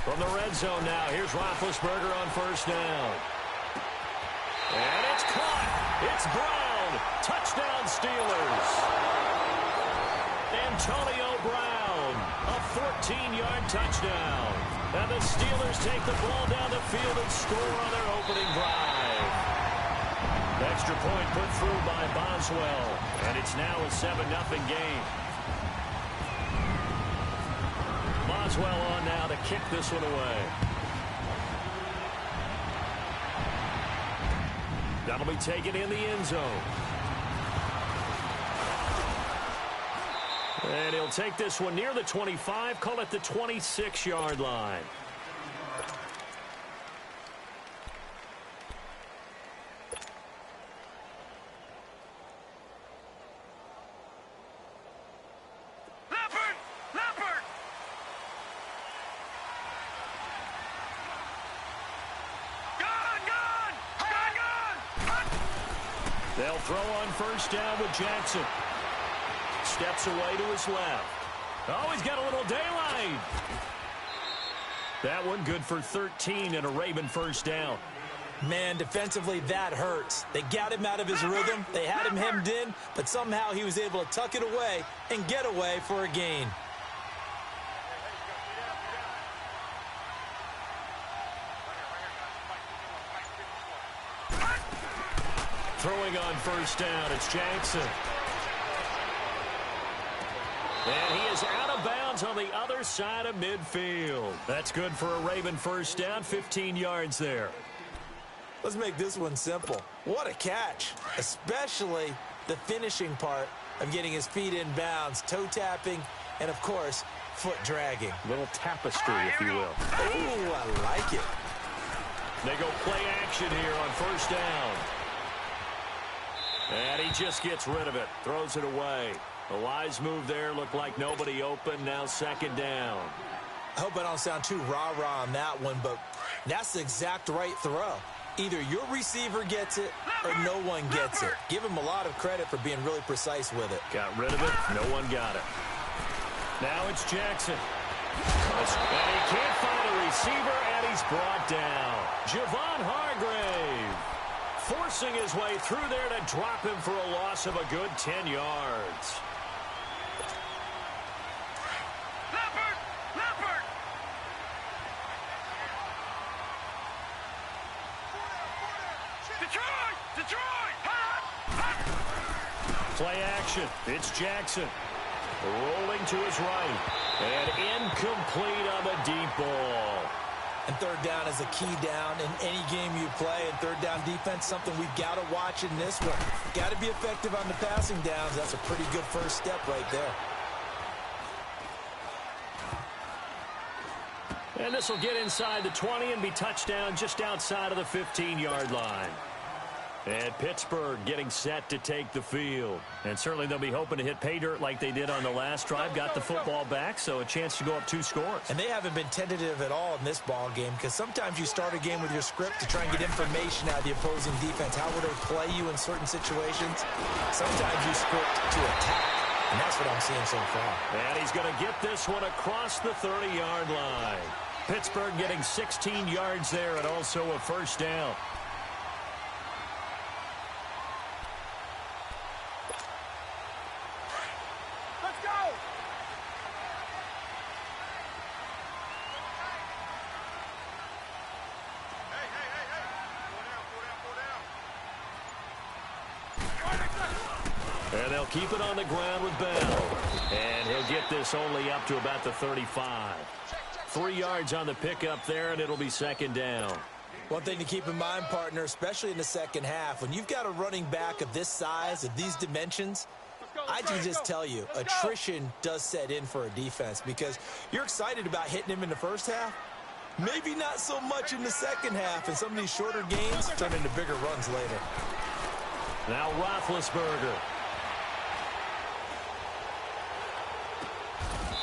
From the red zone now, here's Roethlisberger on 1st down. And it's caught. It's Brown. Touchdown Steelers. Antonio Brown, a 14-yard touchdown. And the Steelers take the ball down the field and score on their opening drive. Extra point put through by Boswell. And it's now a 7-0 game. Boswell on now to kick this one away. That'll be taken in the end zone. And he'll take this one near the 25, call it the 26-yard line. They'll throw on 1st down with Jackson. Steps away to his left. Oh, he's got a little daylight. That one good for 13 and a Raven 1st down. Man, defensively, that hurts. They got him out of his rhythm. They had him hemmed in, but somehow he was able to tuck it away and get away for a gain. Throwing on 1st down, it's Jackson. And he is out of bounds on the other side of midfield. That's good for a Raven 1st down, 15 yards there. Let's make this one simple. What a catch, especially the finishing part of getting his feet in bounds, toe tapping, and, of course, foot dragging. Little tapestry, if you will. Oh, I like it. They go play action here on 1st down. And he just gets rid of it, throws it away. A wise move there, looked like nobody open, now 2nd down. I hope I don't sound too rah-rah on that one, but that's the exact right throw. Either your receiver gets it or no one gets it. Give him a lot of credit for being really precise with it. Got rid of it, no one got it. Now it's Jackson. And he can't find a receiver, and he's brought down. Javon Hargrave forcing his way through there to drop him for a loss of a good 10 yards. Play action. It's Jackson. Rolling to his right. And incomplete on the deep ball. And 3rd down is a key down in any game you play. And 3rd down defense, something we've got to watch in this one. Got to be effective on the passing downs. That's a pretty good first step right there. And this will get inside the 20 and be touchdown just outside of the 15-yard line. And Pittsburgh getting set to take the field. And certainly they'll be hoping to hit pay dirt like they did on the last drive. Got the football back, so a chance to go up 2 scores. And they haven't been tentative at all in this ball game, because sometimes you start a game with your script to try and get information out of the opposing defense. How will they play you in certain situations? Sometimes you script to attack, and that's what I'm seeing so far. And he's going to get this one across the 30-yard line. Pittsburgh getting 16 yards there and also a first down. And they'll keep it on the ground with Bell. And he'll get this only up to about the 35. 3 yards on the pickup there, and it'll be second down. One thing to keep in mind, partner, especially in the second half, when you've got a running back of this size, of these dimensions, I can just tell you, attrition does set in for a defense, because you're excited about hitting him in the first half. Maybe not so much in the second half, and some of these shorter gains turn into bigger runs later. Now Roethlisberger.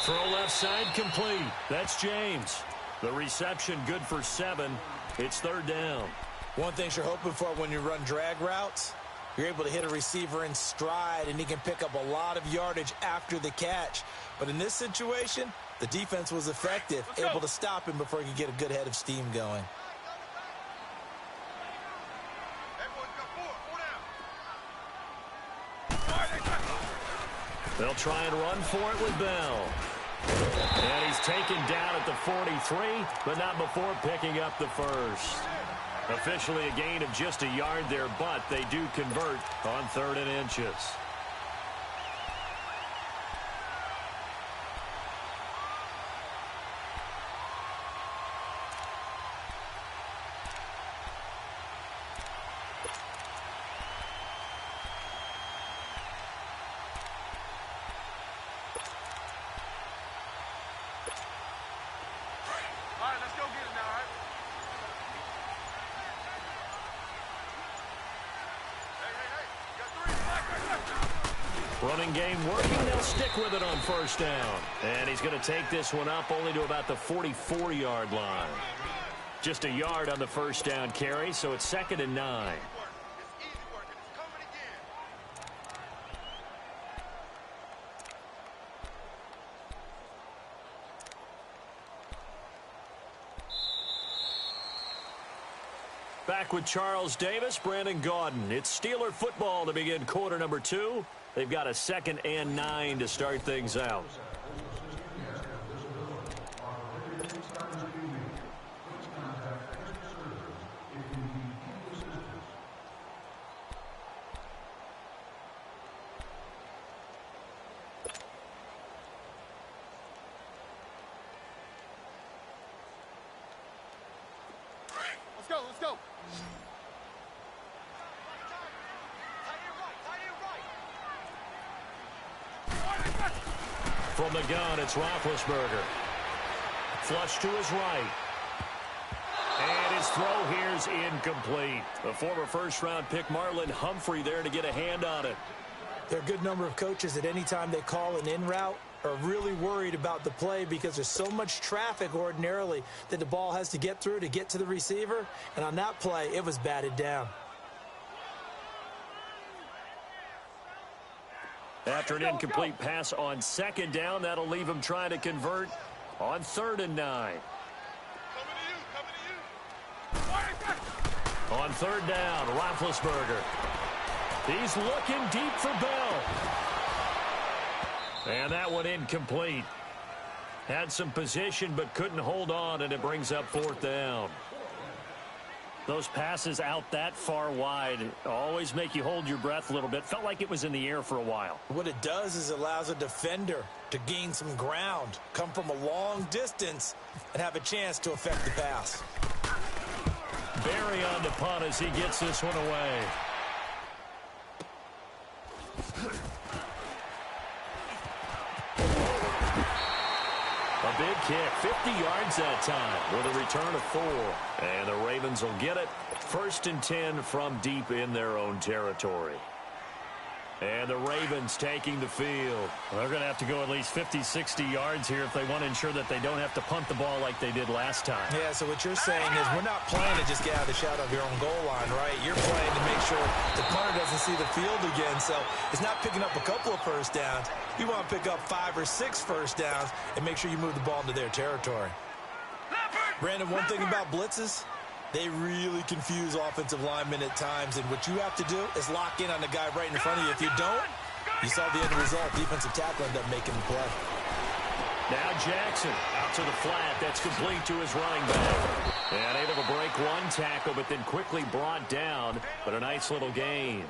Throw left side complete. That's James. The reception good for 7. It's third down. One thing you're hoping for when you run drag routes, you're able to hit a receiver in stride, and he can pick up a lot of yardage after the catch. But in this situation, the defense was effective, able to stop him before he could get a good head of steam going. They'll try and run for it with Bell. And he's taken down at the 43, but not before picking up the first. Officially a gain of just a yard there, but they do convert on 3rd and inches. Running game working. They'll stick with it on first down. And he's going to take this one up only to about the 44-yard line. Just a yard on the first down carry, so it's 2nd and 9. Back with Charles Davis, Brandon Gaudin. It's Steeler football to begin quarter number 2. They've got a 2nd and 9 to start things out. Let's go. From the gun, it's Roethlisberger. Flush to his right. And his throw here's incomplete. The former first-round pick Marlon Humphrey there to get a hand on it. There are a good number of coaches at any time they call an in route are really worried about the play, because there's so much traffic ordinarily that the ball has to get through to get to the receiver. And on that play, it was batted down. After an incomplete pass on 2nd down, that'll leave him trying to convert on 3rd and 9. On 3rd down, Roethlisberger. He's looking deep for Bell. And that one incomplete. Had some position but couldn't hold on, and it brings up 4th down. Those passes out that far wide always make you hold your breath a little bit. Felt like it was in the air for a while. What it does is it allows a defender to gain some ground, come from a long distance, and have a chance to affect the pass. Barry on the punt as he gets this one away. A big kick. 50 yards that time with a return of 4. And the Ravens will get it. 1st and 10 from deep in their own territory. And the Ravens taking the field. Well, they're going to have to go at least 50, 60 yards here if they want to ensure that they don't have to punt the ball like they did last time. Yeah, so what you're saying is we're not playing to just get out of the shadow of your own goal line, right? You're playing to make sure the punter doesn't see the field again. So it's not picking up a couple of first downs. You want to pick up 5 or 6 first downs and make sure you move the ball into their territory. Brandon, one thing about blitzes, they really confuse offensive linemen at times, and what you have to do is lock in on the guy right in front of you. If you don't, you saw the end result. Defensive tackle ended up making the play. Now Jackson out to the flat. That's complete to his running back. And able to break one tackle, but then quickly brought down. But a nice little gain.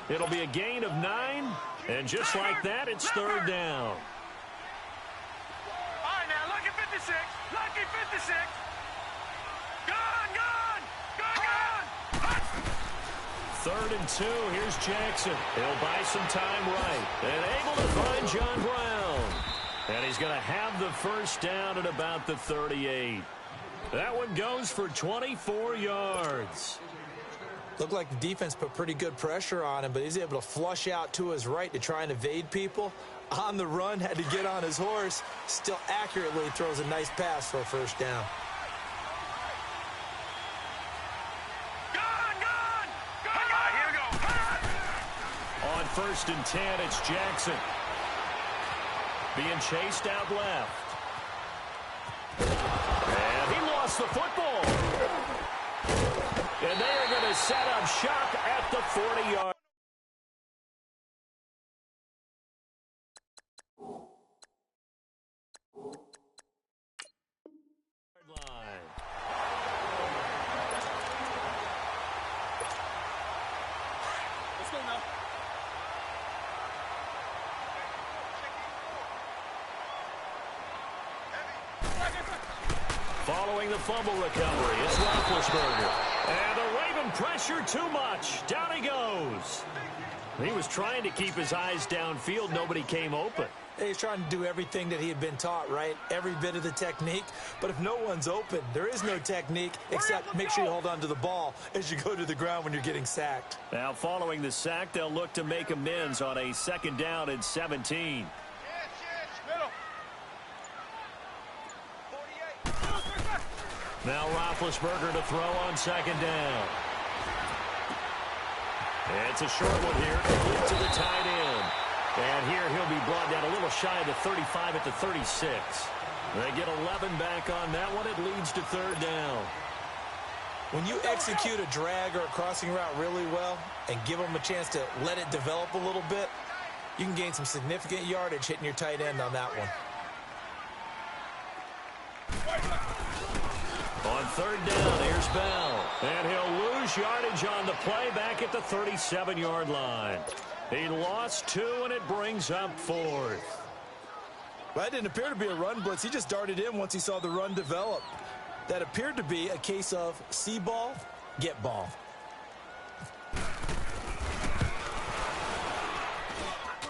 It'll be a gain of 9, and just like that, it's 3rd down. All right, now, lucky 56. Lucky 56. Gone. 3rd and 2. Here's Jackson. He'll buy some time right. And able to find John Brown. And he's going to have the first down at about the 38. That one goes for 24 yards. Looked like the defense put pretty good pressure on him, but he's able to flush out to his right to try and evade people. On the run, had to get on his horse. Still accurately throws a nice pass for a first down. On 1st and 10, it's Jackson. Being chased out left. And he lost the football. And they are going to set up shop at the 40-yard line. Let's go now. Following the fumble recovery, it's Roethlisberger. And the Raven pressure too much. Down he goes. He was trying to keep his eyes downfield. Nobody came open. He's trying to do everything that he had been taught, right? Every bit of the technique. But if no one's open, there is no technique except make sure you hold on to the ball as you go to the ground when you're getting sacked. Now following the sack, they'll look to make amends on a 2nd down and 17. Now Roethlisberger to throw on 2nd down. It's a short one here, complete to the tight end. And here he'll be brought down a little shy of the 35 at the 36. They get 11 back on that one. It leads to 3rd down. When you execute a drag or a crossing route really well and give them a chance to let it develop a little bit, you can gain some significant yardage hitting your tight end on that one. On 3rd down, here's Bell. And he'll lose yardage on the play back at the 37-yard line. He lost 2, and it brings up 4th. That didn't appear to be a run blitz. He just darted in once he saw the run develop. That appeared to be a case of see ball, get ball.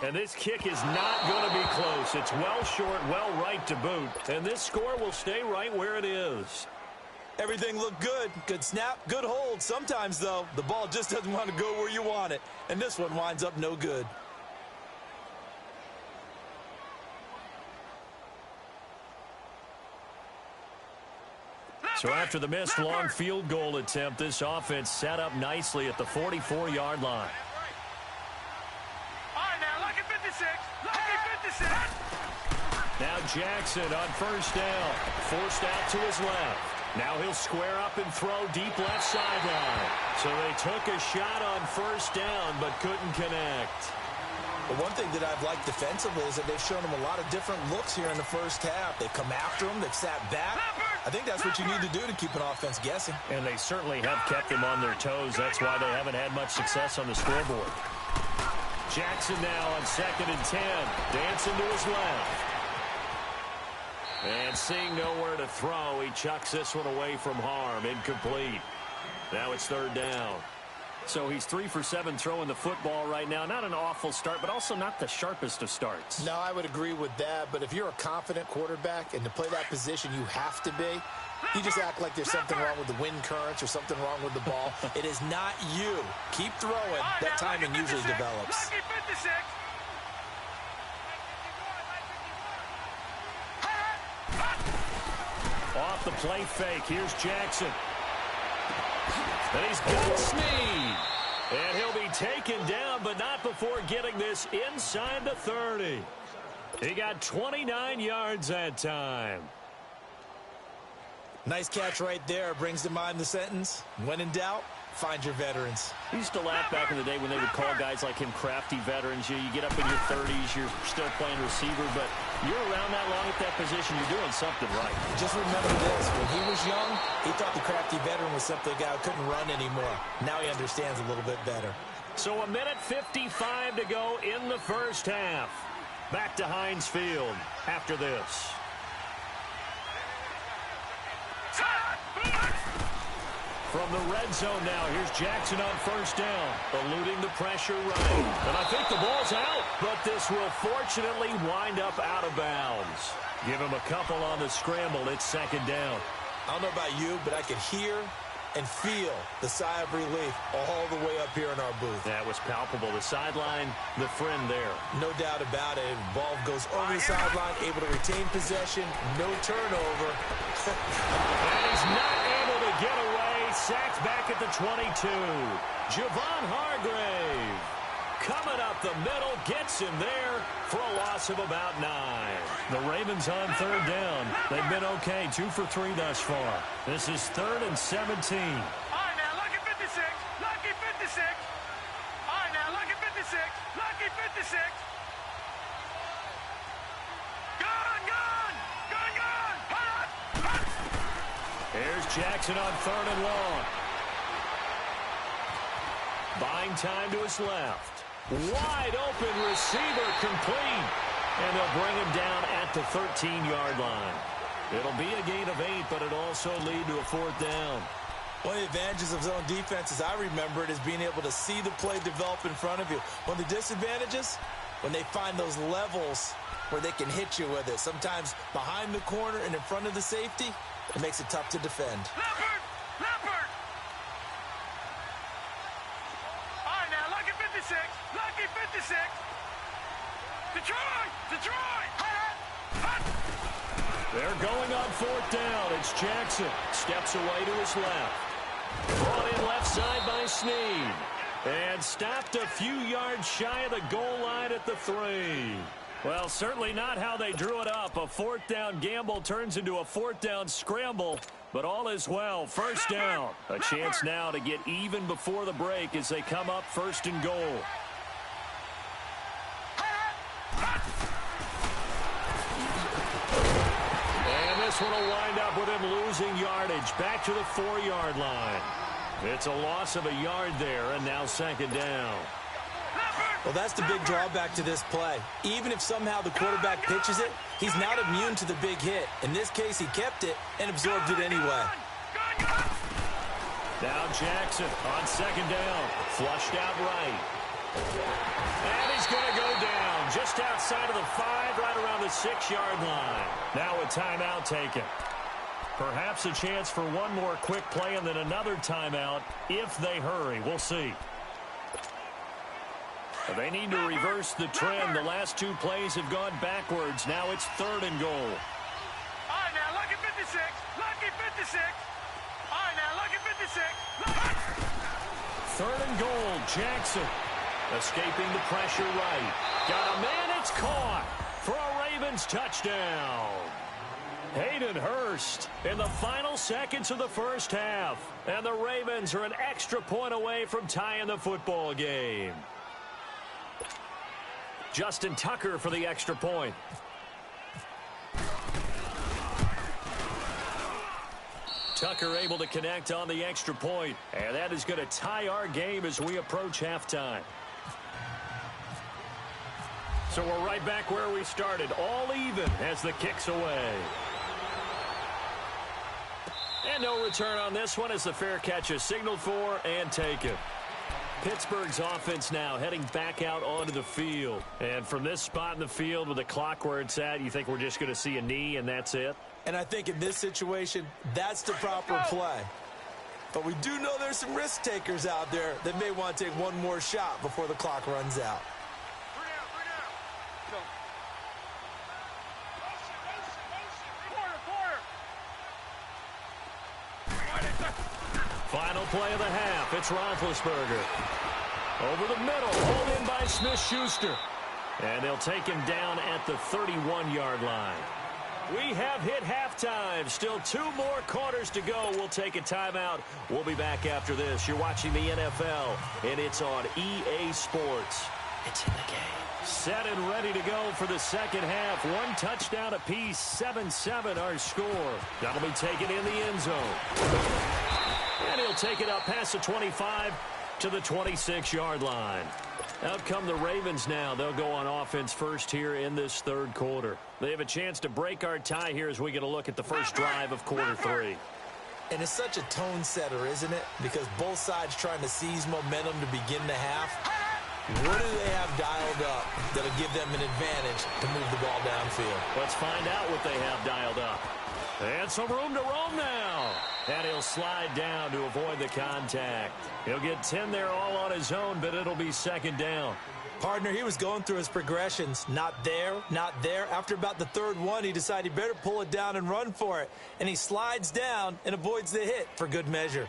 And this kick is not going to be close. It's well short, well right to boot. And this score will stay right where it is. Everything looked good. Good snap, good hold. Sometimes, though, the ball just doesn't want to go where you want it. And this one winds up no good. So after the missed long field goal attempt, this offense set up nicely at the 44-yard line. All right, now, lucky 56. Lucky 56. Now Jackson on 1st down. Forced out to his left. Now he'll square up and throw deep left sideline. So they took a shot on 1st down but couldn't connect. But one thing that I've liked defensively is that they've shown him a lot of different looks here in the first half. They've come after him. They've sat back. I think that's what you need to do to keep an offense guessing. And they certainly have kept them on their toes. That's why they haven't had much success on the scoreboard. Jackson now on 2nd and 10. Dancing to his left. And seeing nowhere to throw, he chucks this one away from harm. Incomplete. Now it's 3rd down. So he's 3 for 7 throwing the football right now. Not an awful start, but also not the sharpest of starts. No, I would agree with that. But if you're a confident quarterback and to play that position you have to be, you just act like there's something wrong with the wind currents or something wrong with the ball. It is not you. Keep throwing. That timing usually develops. Off the play fake. Here's Jackson. And he's got Snead. And he'll be taken down, but not before getting this inside the 30. He got 29 yards that time. Nice catch right there. Brings to mind the sentence, when in doubt, find your veterans. I used to laugh back in the day when they would call guys like him crafty veterans. You get up in your 30s, you're still playing receiver, but you're around that long at that position, you're doing something right. Just remember this. When he was young, he thought the crafty veteran was simply a guy who couldn't run anymore. Now he understands a little bit better. So a minute 55 to go in the first half. Back to Heinz Field after this. From the red zone now, here's Jackson on first down, eluding the pressure right. And I think the ball's out, but this will fortunately wind up out of bounds. Give him a couple on the scramble. It's second down. I don't know about you, but I could hear and feel the sigh of relief all the way up here in our booth. That was palpable. The sideline, the friend there. No doubt about it. Ball goes over the sideline, able to retain possession, no turnover. And he's not able to get away. Sacked back at the 22. Javon Hargrave coming up the middle, gets him there for a loss of about 9. The Ravens on third down. They've been okay, 2 for 3 thus far. This is 3rd and 17. All right, now, lucky 56. Lucky 56. All right, now, lucky 56. Lucky 56. Here's Jackson on 3rd and long. Buying time to his left. Wide open receiver complete. And they'll bring him down at the 13-yard line. It'll be a gain of 8, but it'll also lead to a 4th down. One of the advantages of zone defense, as I remember it, is being able to see the play develop in front of you. One of the disadvantages, when they find those levels where they can hit you with it. Sometimes behind the corner and in front of the safety, it makes it tough to defend. Leopard! Leopard! All right, now, lucky 56. Lucky 56. Detroit! Detroit! They're going on 4th down. It's Jackson. Steps away to his left. Brought in left side by Snead. And stopped a few yards shy of the goal line at the 3. Well, certainly not how they drew it up. A 4th down gamble turns into a 4th down scramble, but all is well. First down. A chance now to get even before the break as they come up 1st and goal. And this one will wind up with him losing yardage back to the 4-yard line. It's a loss of a yard there, and now 2nd down. Well, that's the big drawback to this play. Even if somehow the quarterback pitches it, he's not immune to the big hit. In this case, he kept it and absorbed it anyway. Now Jackson on 2nd down. Flushed out right. And he's going to go down just outside of the 5, right around the 6-yard line. Now a timeout taken. Perhaps a chance for one more quick play and then another timeout if they hurry. We'll see. They need to reverse the trend. The last 2 plays have gone backwards. Now it's 3rd and goal. All right, now, lucky 56. Lucky 56. All right, now, lucky 56. 3rd and goal. Jackson escaping the pressure right. Got a man. It's caught for a Ravens touchdown. Hayden Hurst in the final seconds of the first half. And the Ravens are an extra point away from tying the football game. Justin Tucker for the extra point. Tucker able to connect on the extra point. And that is going to tie our game as we approach halftime. So we're right back where we started. All even as the kick's away. And no return on this one as the fair catch is signaled for and taken. Pittsburgh's offense now heading back out onto the field. And from this spot in the field with the clock where it's at, you think we're just going to see a knee and that's it? And I think in this situation, that's the proper play. But we do know there's some risk takers out there that may want to take one more shot before the clock runs out. Final play of the half. It's Roethlisberger. Over the middle. Hauled in by Smith-Schuster. And they'll take him down at the 31-yard line. We have hit halftime. Still 2 more quarters to go. We'll take a timeout. We'll be back after this. You're watching the NFL, and it's on EA Sports. It's in the game. Set and ready to go for the second half. 1 touchdown apiece. 7-7 our score. That'll be taken in the end zone. And he'll take it up past the 25 to the 26-yard line. Out come the Ravens now. They'll go on offense first here in this third quarter. They have a chance to break our tie here as we get a look at the first drive of quarter 3. And it's such a tone setter, isn't it? Because both sides trying to seize momentum to begin the half. What do they have dialed up that'll give them an advantage to move the ball downfield? Let's find out what they have dialed up. And some room to roam now. And he'll slide down to avoid the contact. He'll get 10 there all on his own, but it'll be second down. Partner, he was going through his progressions. Not there, not there. After about the third one, he decided he better pull it down and run for it. And he slides down and avoids the hit for good measure.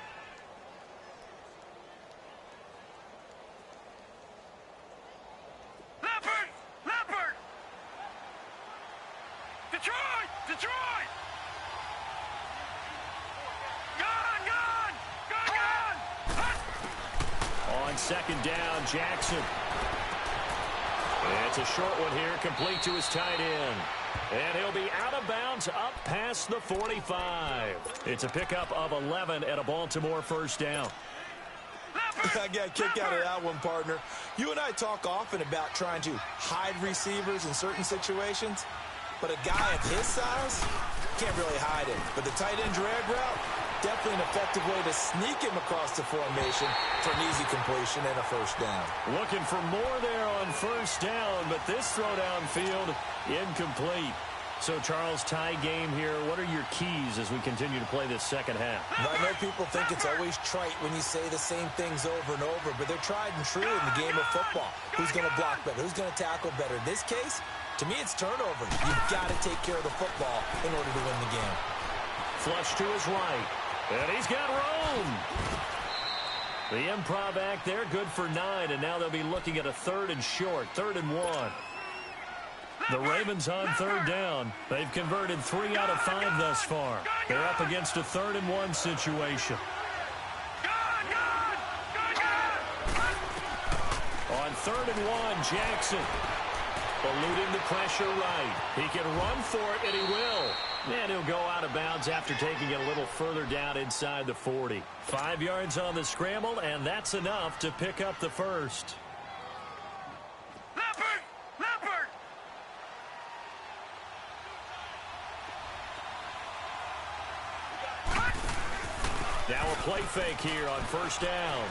Leopard! Detroit! On second down, Jackson. It's a short one here, complete to his tight end. And he'll be out of bounds up past the 45. It's a pickup of 11 and a Baltimore first down. I got a kick out of that one, partner. You and I talk often about trying to hide receivers in certain situations, but a guy of his size can't really hide him. But the tight end drag route, definitely an effective way to sneak him across the formation for an easy completion and a first down. Looking for more there on first down, but this throw downfield incomplete. So, Charles, tie game here. What are your keys as we continue to play this second half? I know people think it's always trite when you say the same things over and over, but they're tried and true in the game of football. Who's going to block better? Who's going to tackle better? In this case, to me, it's turnovers. You've got to take care of the football in order to win the game. Flush to his right. And he's got room. The improv act there, good for 9, and now they'll be looking at a 3rd and short, 3rd and 1. The Ravens on 3rd down. They've converted 3 out of 5 thus far. They're up against a 3rd and 1 situation. On 3rd and 1, Jackson. Eluding the pressure right. He can run for it, and he will. And he'll go out of bounds after taking it a little further down inside the 40. 5 yards on the scramble, and that's enough to pick up the first. Leopard! Now a play fake here on first down.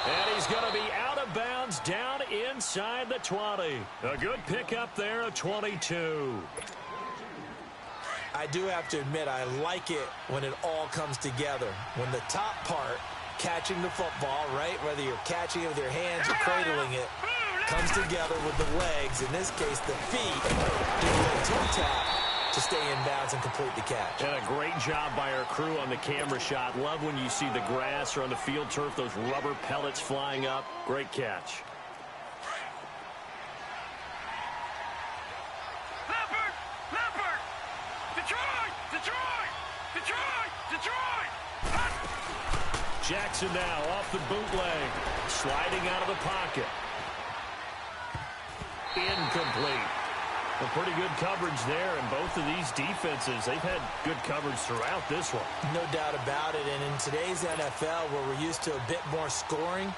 And he's going to be out of bounds down inside the 20. A good pickup there of 22. I do have to admit, I like it when it all comes together. When the top part, catching the football, right, whether you're catching it with your hands or cradling it, comes together with the legs, in this case the feet, do a toe tap to stay in bounds and complete the catch. And a great job by our crew on the camera shot. Love when you see the grass or on the field turf, those rubber pellets flying up. Great catch. Leopard! Detroit! Jackson now off the bootleg. Sliding out of the pocket. Incomplete. Well, pretty good coverage there, and both of these defenses, they've had good coverage throughout this one. No doubt about it, and in today's NFL, where we're used to a bit more scoring,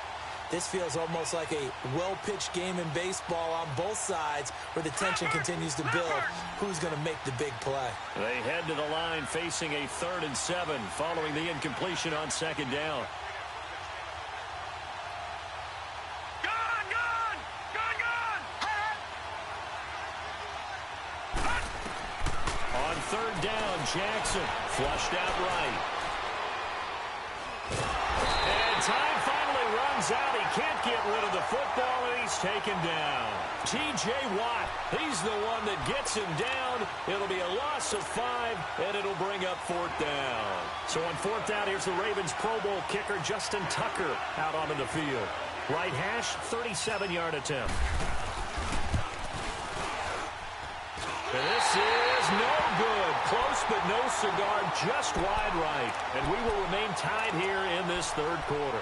This feels almost like a well-pitched game in baseball on both sides where the tension continues to build. Who's going to make the big play? They head to the line facing a 3rd and 7 following the incompletion on 2nd down. On 3rd down, Jackson flushed out right. And time finally runs out. He can't get rid of the football, and he's taken down. T.J. Watt, he's the one that gets him down. It'll be a loss of 5, and it'll bring up 4th down. So on 4th down, here's the Ravens Pro Bowl kicker Justin Tucker out onto the field. Right hash, 37-yard attempt. And this is no good. Close but no cigar, just wide right. And we will remain tied here in this 3rd quarter.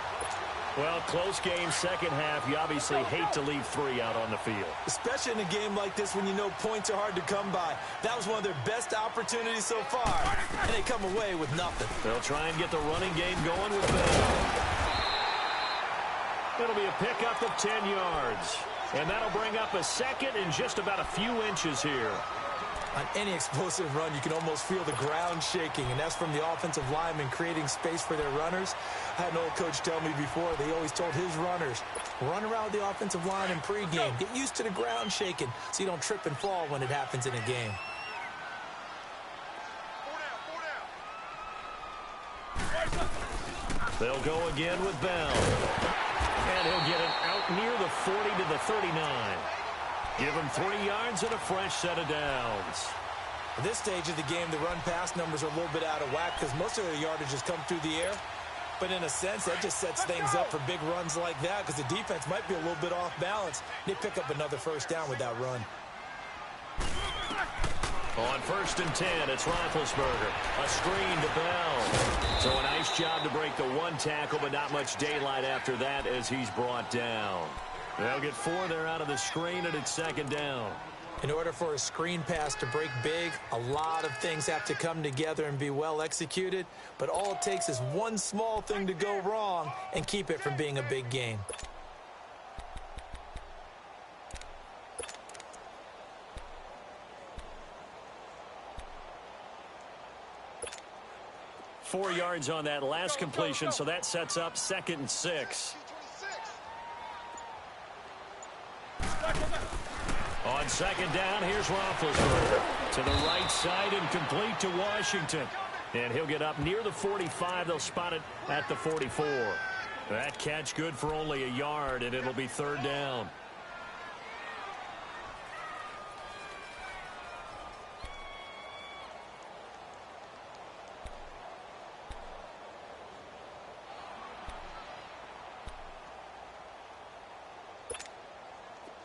Well, close game, second half. You obviously hate to leave 3 out on the field. Especially in a game like this when you know points are hard to come by. That was one of their best opportunities so far, and they come away with nothing. They'll try and get the running game going with Bell. It'll be a pickup of 10 yards. And that'll bring up a 2nd and just about a few inches here. On any explosive run, you can almost feel the ground shaking, and that's from the offensive linemen creating space for their runners. I had an old coach tell me before, they always told his runners, run around the offensive line in pregame. Get used to the ground shaking so you don't trip and fall when it happens in a game. They'll go again with Bell. And he'll get it out near the 40 to the 39. Give him 3 yards and a fresh set of downs. At this stage of the game, the run-pass numbers are a little bit out of whack because most of their yardage has come through the air. But in a sense, that just sets things up for big runs like that because the defense might be a little bit off balance. They pick up another 1st down with that run. On 1st and 10, it's Roethlisberger. A screen to Bell. So a nice job to break the 1 tackle, but not much daylight after that as he's brought down. They'll get 4 there out of the screen, and it's 2nd down. In order for a screen pass to break big, a lot of things have to come together and be well executed, but all it takes is one small thing to go wrong and keep it from being a big game. Four yards on that last completion, so that sets up 2nd and 6. On 2nd down, here's Roethlisberger. To the right side and complete to Washington. And he'll get up near the 45. They'll spot it at the 44. That catch good for only a yard, and it'll be 3rd down.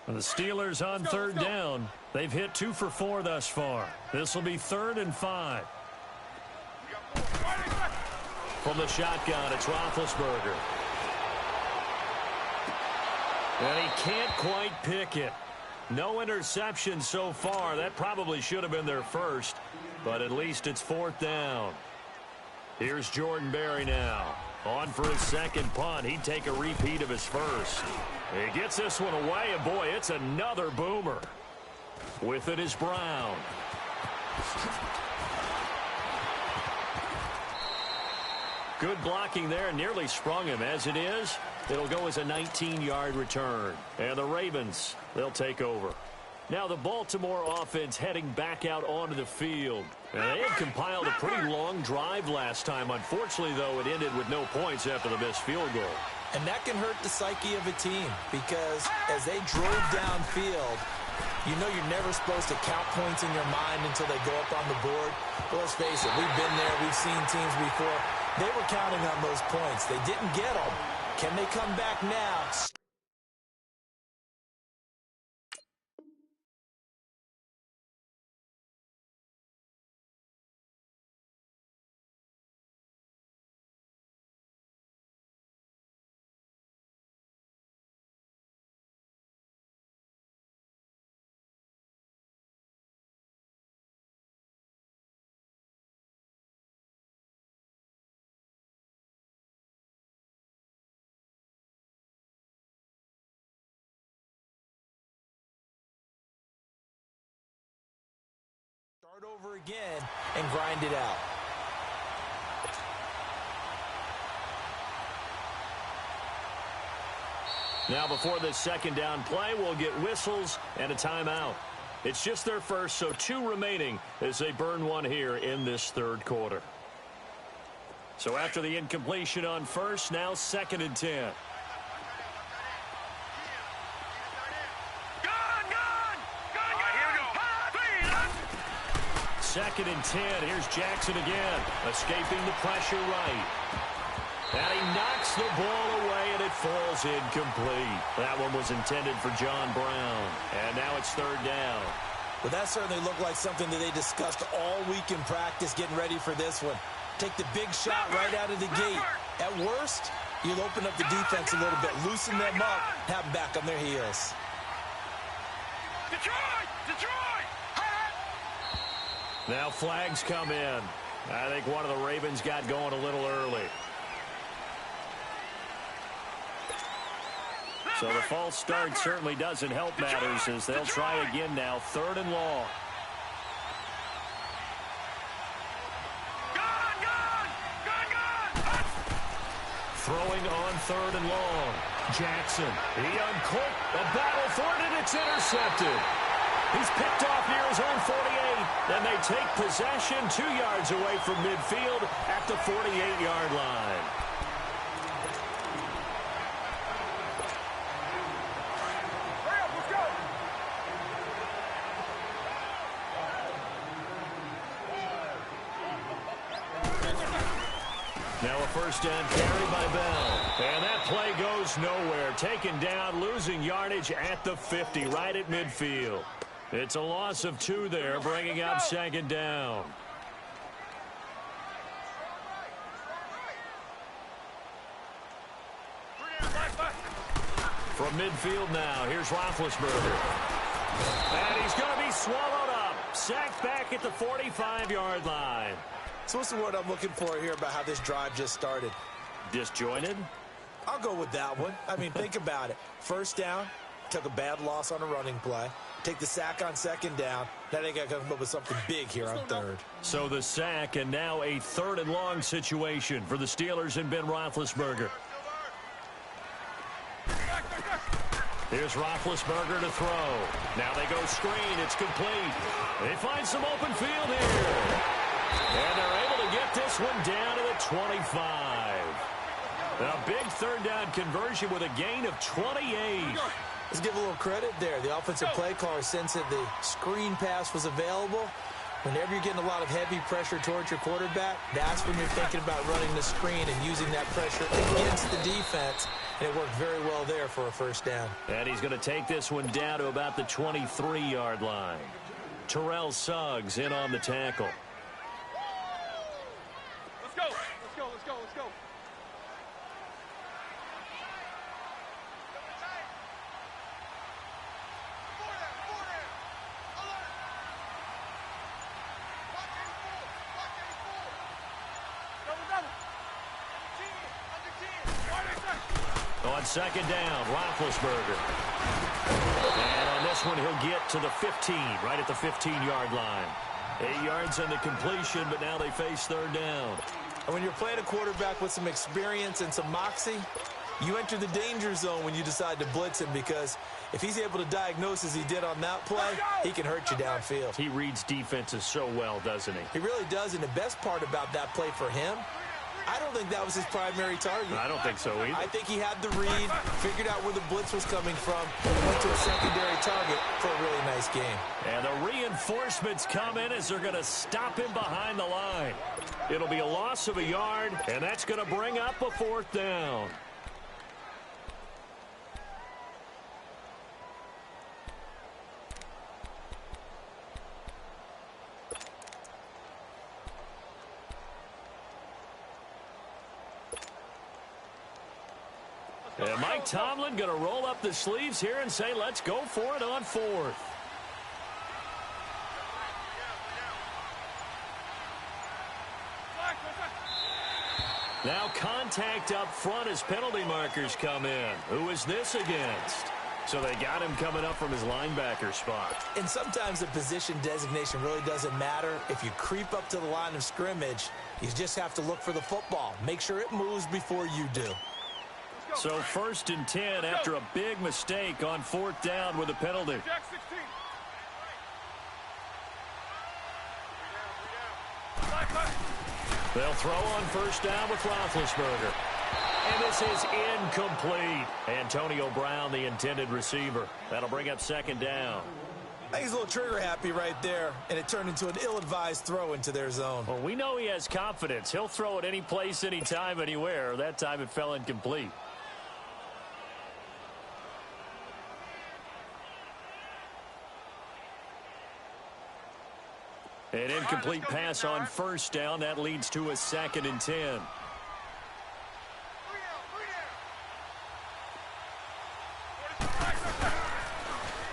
The Steelers on 3rd down. They've hit 2 for 4 thus far. This will be 3rd and 5. From the shotgun, it's Roethlisberger. And he can't quite pick it. No interception so far. That probably should have been their first, but at least it's 4th down. Here's Jordan Berry now. On for his 2nd punt. He'd take a repeat of his first. He gets this one away, and boy, it's another boomer. With it is Brown. Good blocking there, nearly sprung him. As it is, it'll go as a 19-yard return. And the Ravens, they'll take over. Now the Baltimore offense heading back out onto the field. And they had compiled a pretty long drive last time. Unfortunately, though, it ended with no points after the missed field goal. And that can hurt the psyche of a team because as they drove downfield, you know you're never supposed to count points in your mind until they go up on the board. But let's face it, we've been there. We've seen teams before. They were counting on those points. They didn't get them. Can they come back now? over again and grind it out. Now before this second down play, we'll get whistles and a timeout. It's just their first, so 2 remaining as they burn one here in this third quarter. So after the incompletion on first, now 2nd and 10. Second and 10. Here's Jackson again, escaping the pressure right. And he knocks the ball away, and it falls incomplete. That one was intended for John Brown. And now it's 3rd down. Well, that certainly looked like something that they discussed all week in practice, getting ready for this one. Take the big shot right out of the gate. At worst, you'll open up the defense a little bit, loosen them up, have them back on their heels. Detroit! Now flags come in. I think one of the Ravens got going a little early. So the false start certainly doesn't help matters as they'll try again now. 3rd and long. Throwing on 3rd and long. Jackson. He uncorked the battle for it, and it's intercepted. He's picked off near his own 48, and they take possession 2 yards away from midfield at the 48-yard line. Now a first down carry by Bell. And that play goes nowhere. Taken down, losing yardage at the 50, right at midfield. It's a loss of 2 there, bringing up 2nd down. From midfield now, here's Roethlisberger. And he's going to be swallowed up. Sacked back at the 45-yard line. So what's the word I'm looking for here about how this drive just started? Disjointed? I'll go with that one. I mean, think about it. First down, took a bad loss on a running play. Take the sack on 2nd down. Now they got to come up with something big here on 3rd. So the sack, and now a 3rd and long situation for the Steelers and Ben Roethlisberger. Here's Roethlisberger to throw. Now they go screen. It's complete. They find some open field here. And they're able to get this one down to the 25. A big 3rd down conversion with a gain of 28. Let's give a little credit there. The offensive play caller sensed that the screen pass was available. Whenever you're getting a lot of heavy pressure towards your quarterback, that's when you're thinking about running the screen and using that pressure against the defense. And it worked very well there for a first down. And he's going to take this one down to about the 23-yard line. Terrell Suggs in on the tackle. Let's go. Let's go. Let's go. Let's go. On 2nd down, Roethlisberger. And on this one, he'll get to the 15, right at the 15-yard line. 8 yards on the completion, but now they face 3rd down. And when you're playing a quarterback with some experience and some moxie, you enter the danger zone when you decide to blitz him, because if he's able to diagnose as he did on that play, he can hurt you downfield. He reads defenses so well, doesn't he? He really does, and the best part about that play for him, I don't think that was his primary target. I don't think so either. I think he had the read, figured out where the blitz was coming from, and went to a secondary target for a really nice game. And the reinforcements come in as they're going to stop him behind the line. It'll be a loss of a yard, and that's going to bring up a 4th down. And Mike Tomlin going to roll up the sleeves here and say, let's go for it on 4th. Now contact up front as penalty markers come in. Who is this against? So they got him coming up from his linebacker spot. And sometimes the position designation really doesn't matter. If you creep up to the line of scrimmage, you just have to look for the football. Make sure it moves before you do. So 1st and 10 after a big mistake on 4th down with a penalty. Jack 16. They'll throw on 1st down with Roethlisberger. And this is incomplete. Antonio Brown, the intended receiver. That'll bring up 2nd down. I think he's a little trigger happy right there, and it turned into an ill-advised throw into their zone. Well, we know he has confidence. He'll throw it any place, anytime, anywhere. That time it fell incomplete. An incomplete pass on 1st down. That leads to a 2nd and 10.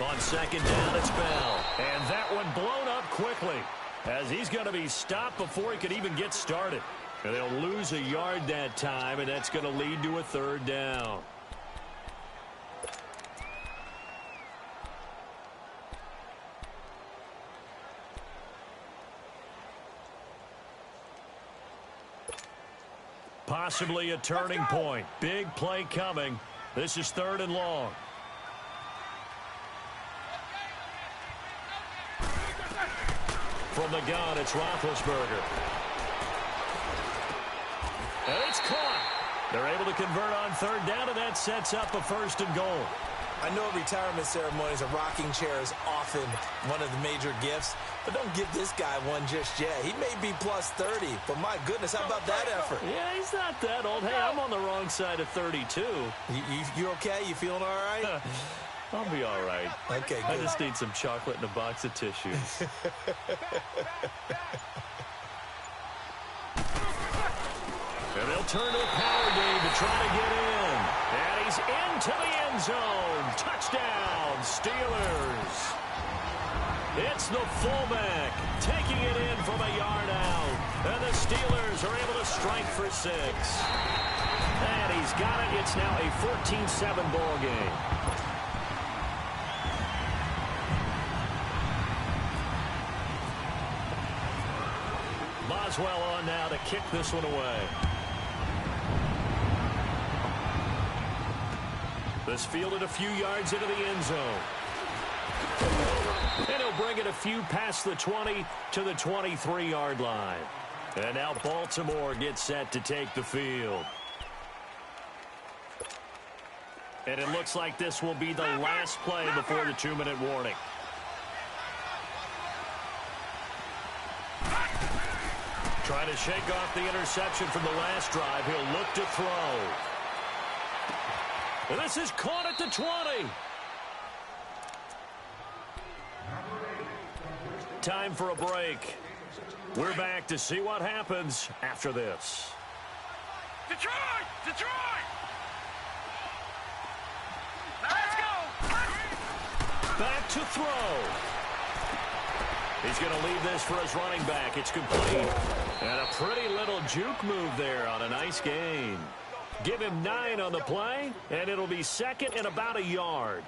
On 2nd down, it's Bell. And that one blown up quickly as he's going to be stopped before he could even get started. And they'll lose a yard that time, and that's going to lead to a 3rd down. Possibly a turning point. Big play coming. This is 3rd and long. From the gun, it's Roethlisberger. And it's caught. They're able to convert on 3rd down, and that sets up a 1st and goal. I know retirement ceremonies, a rocking chair is often one of the major gifts, but don't give this guy one just yet. He may be plus 30, but my goodness, how about that effort? Yeah, he's not that old. Hey, I'm on the wrong side of 32. You okay? You feeling all right? I'll be all right. Okay, good. I just need some chocolate and a box of tissues. And they'll turn to a power game to try to get in. And he's into the end zone. Touchdown, Steelers. It's the fullback taking it in from a yard out. And the Steelers are able to strike for 6. And he's got it. It's now a 14-7 ball game. Boswell on now to kick this one away. This fielded a few yards into the end zone. And he'll bring it a few past the 20 to the 23-yard line. And now Baltimore gets set to take the field. And it looks like this will be the last play before the 2-minute warning. Trying to shake off the interception from the last drive. He'll look to throw. And this is caught at the 20. Time for a break. We're back to see what happens after this. Detroit! Detroit! Now let's go! Back to throw. He's going to leave this for his running back. It's complete. And a pretty little juke move there on a nice gain. Give him 9 on the play, and it'll be 2nd and about a yard.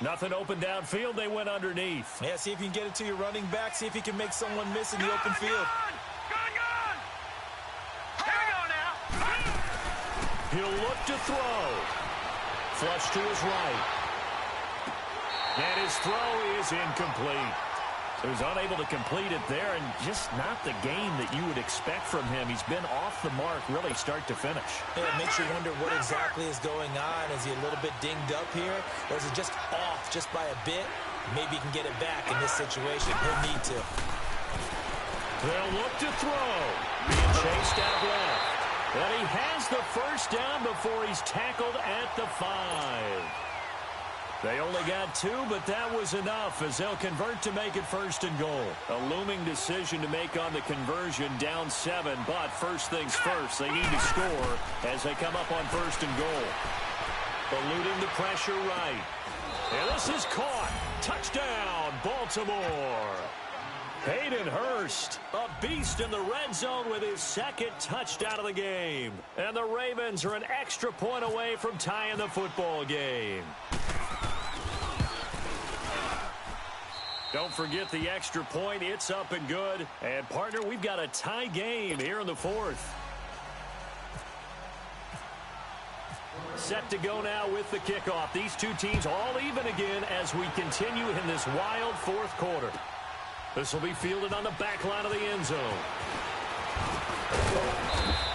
Nothing open downfield. They went underneath. Yeah, see if you can get it to your running back. See if you can make someone miss in the open field. Gun! Here we go now! He'll look to throw. Flush to his right. And his throw is incomplete. He was unable to complete it there, and just not the game that you would expect from him. He's been off the mark really start to finish. Yeah, it makes you wonder what exactly is going on. Is he a little bit dinged up here, or is he just off just by a bit? Maybe he can get it back in this situation. He'll need to. They'll look to throw. Being chased out left. And he has the 1st down before he's tackled at the 5. They only got 2, but that was enough as they'll convert to make it 1st and goal. A looming decision to make on the conversion, down 7, but first things first, they need to score as they come up on 1st and goal. Eluding the pressure right. And this is caught. Touchdown, Baltimore. Hayden Hurst, a beast in the red zone with his 2nd touchdown of the game. And the Ravens are an extra point away from tying the football game. Don't forget the extra point. It's up and good. And, partner, we've got a tie game here in the fourth. Set to go now with the kickoff. These two teams all even again as we continue in this wild fourth quarter. This will be fielded on the back line of the end zone.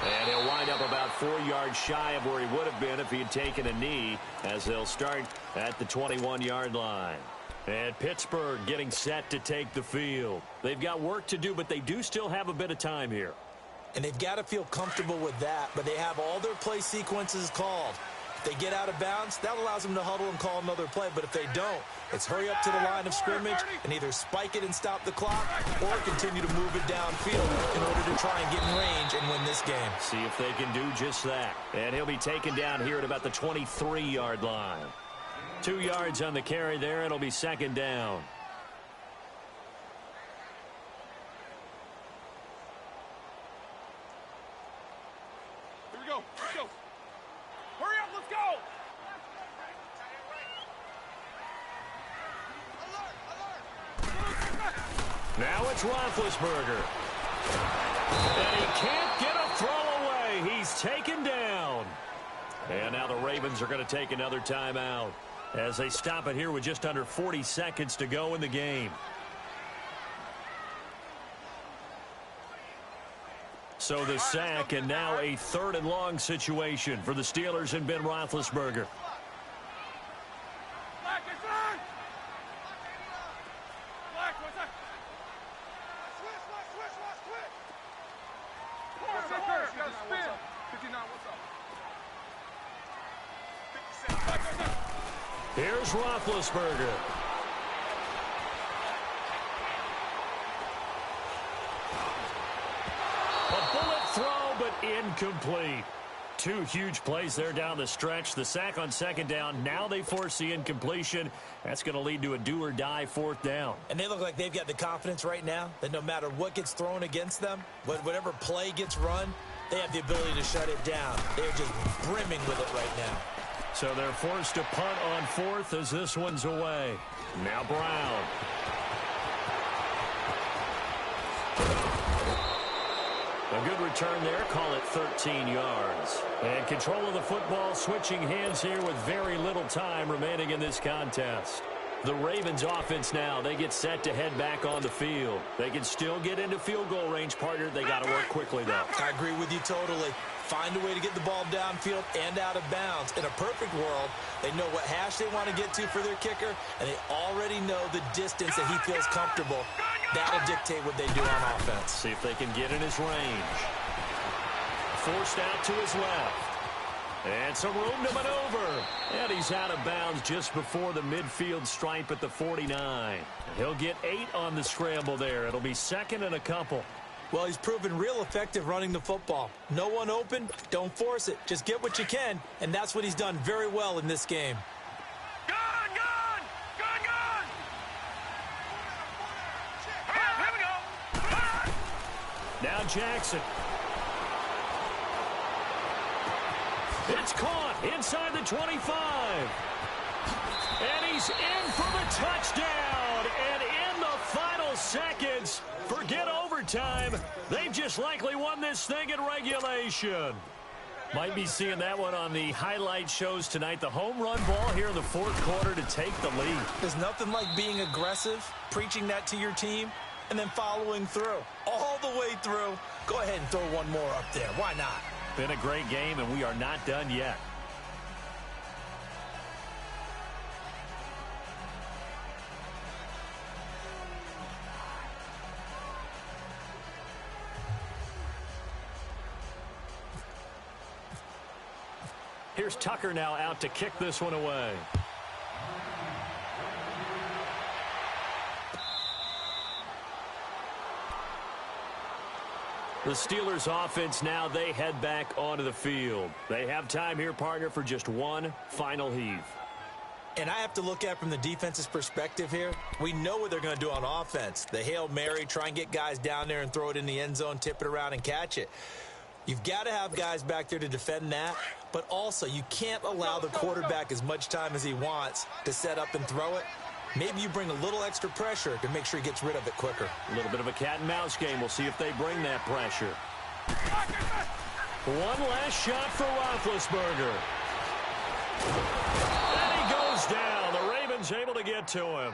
And he'll wind up about 4 yards shy of where he would have been if he had taken a knee, as they'll start at the 21-yard line. And Pittsburgh getting set to take the field. They've got work to do, but they do still have a bit of time here. And they've got to feel comfortable with that, but they have all their play sequences called. If they get out of bounds, that allows them to huddle and call another play. But if they don't, it's hurry up to the line of scrimmage and either spike it and stop the clock or continue to move it downfield in order to try and get in range and win this game. See if they can do just that. And he'll be taken down here at about the 23-yard line. 2 yards on the carry there. It'll be second down. Here we go. Let's go. Hurry up. Let's go. Now it's Roethlisberger. And he can't get a throw away. He's taken down. And now the Ravens are going to take another timeout as they stop it here with just under 40 seconds to go in the game. So the sack, and now a 3rd and long situation for the Steelers and Ben Roethlisberger. Here's Roethlisberger. A bullet throw, but incomplete. 2 huge plays there down the stretch. The sack on second down. Now they force the incompletion. That's going to lead to a do-or-die 4th down. And they look like they've got the confidence right now that no matter what gets thrown against them, whatever play gets run, they have the ability to shut it down. They're just brimming with it right now. So they're forced to punt on 4th as this one's away. Now Brown. A good return there. Call it 13 yards. And control of the football switching hands here with very little time remaining in this contest. The Ravens offense now, they get set to head back on the field. They can still get into field goal range, partner. They got to work quickly, though. I agree with you totally. Find a way to get the ball downfield and out of bounds. In a perfect world, they know what hash they want to get to for their kicker, and they already know the distance that he feels comfortable. That'll dictate what they do on offense. See if they can get in his range. Forced out to his left. And some room to maneuver. And he's out of bounds just before the midfield stripe at the 49. He'll get 8 on the scramble there. It'll be 2nd and a couple. Well, he's proven real effective running the football. No one open, don't force it. Just get what you can, and that's what he's done very well in this game. Gun! Here we go. Now Jackson. It's caught inside the 25. And he's in for the touchdown. And in the final seconds, forget overtime. They've just likely won this thing in regulation. Might be seeing that one on the highlight shows tonight. The home run ball here in the 4th quarter to take the lead. There's nothing like being aggressive, preaching that to your team, and then following through. All the way through. Go ahead and throw one more up there. Why not? Been a great game, and we are not done yet. Here's Tucker now out to kick this one away. The Steelers offense now, they head back onto the field. They have time here, partner, for just one final heave. And I have to look at it from the defense's perspective here. We know what they're going to do on offense. The Hail Mary, try and get guys down there and throw it in the end zone, tip it around and catch it. You've got to have guys back there to defend that, but also you can't allow the quarterback as much time as he wants to set up and throw it. Maybe you bring a little extra pressure to make sure he gets rid of it quicker. A little bit of a cat-and-mouse game. We'll see if they bring that pressure. One last shot for Roethlisberger. And he goes down. The Ravens able to get to him.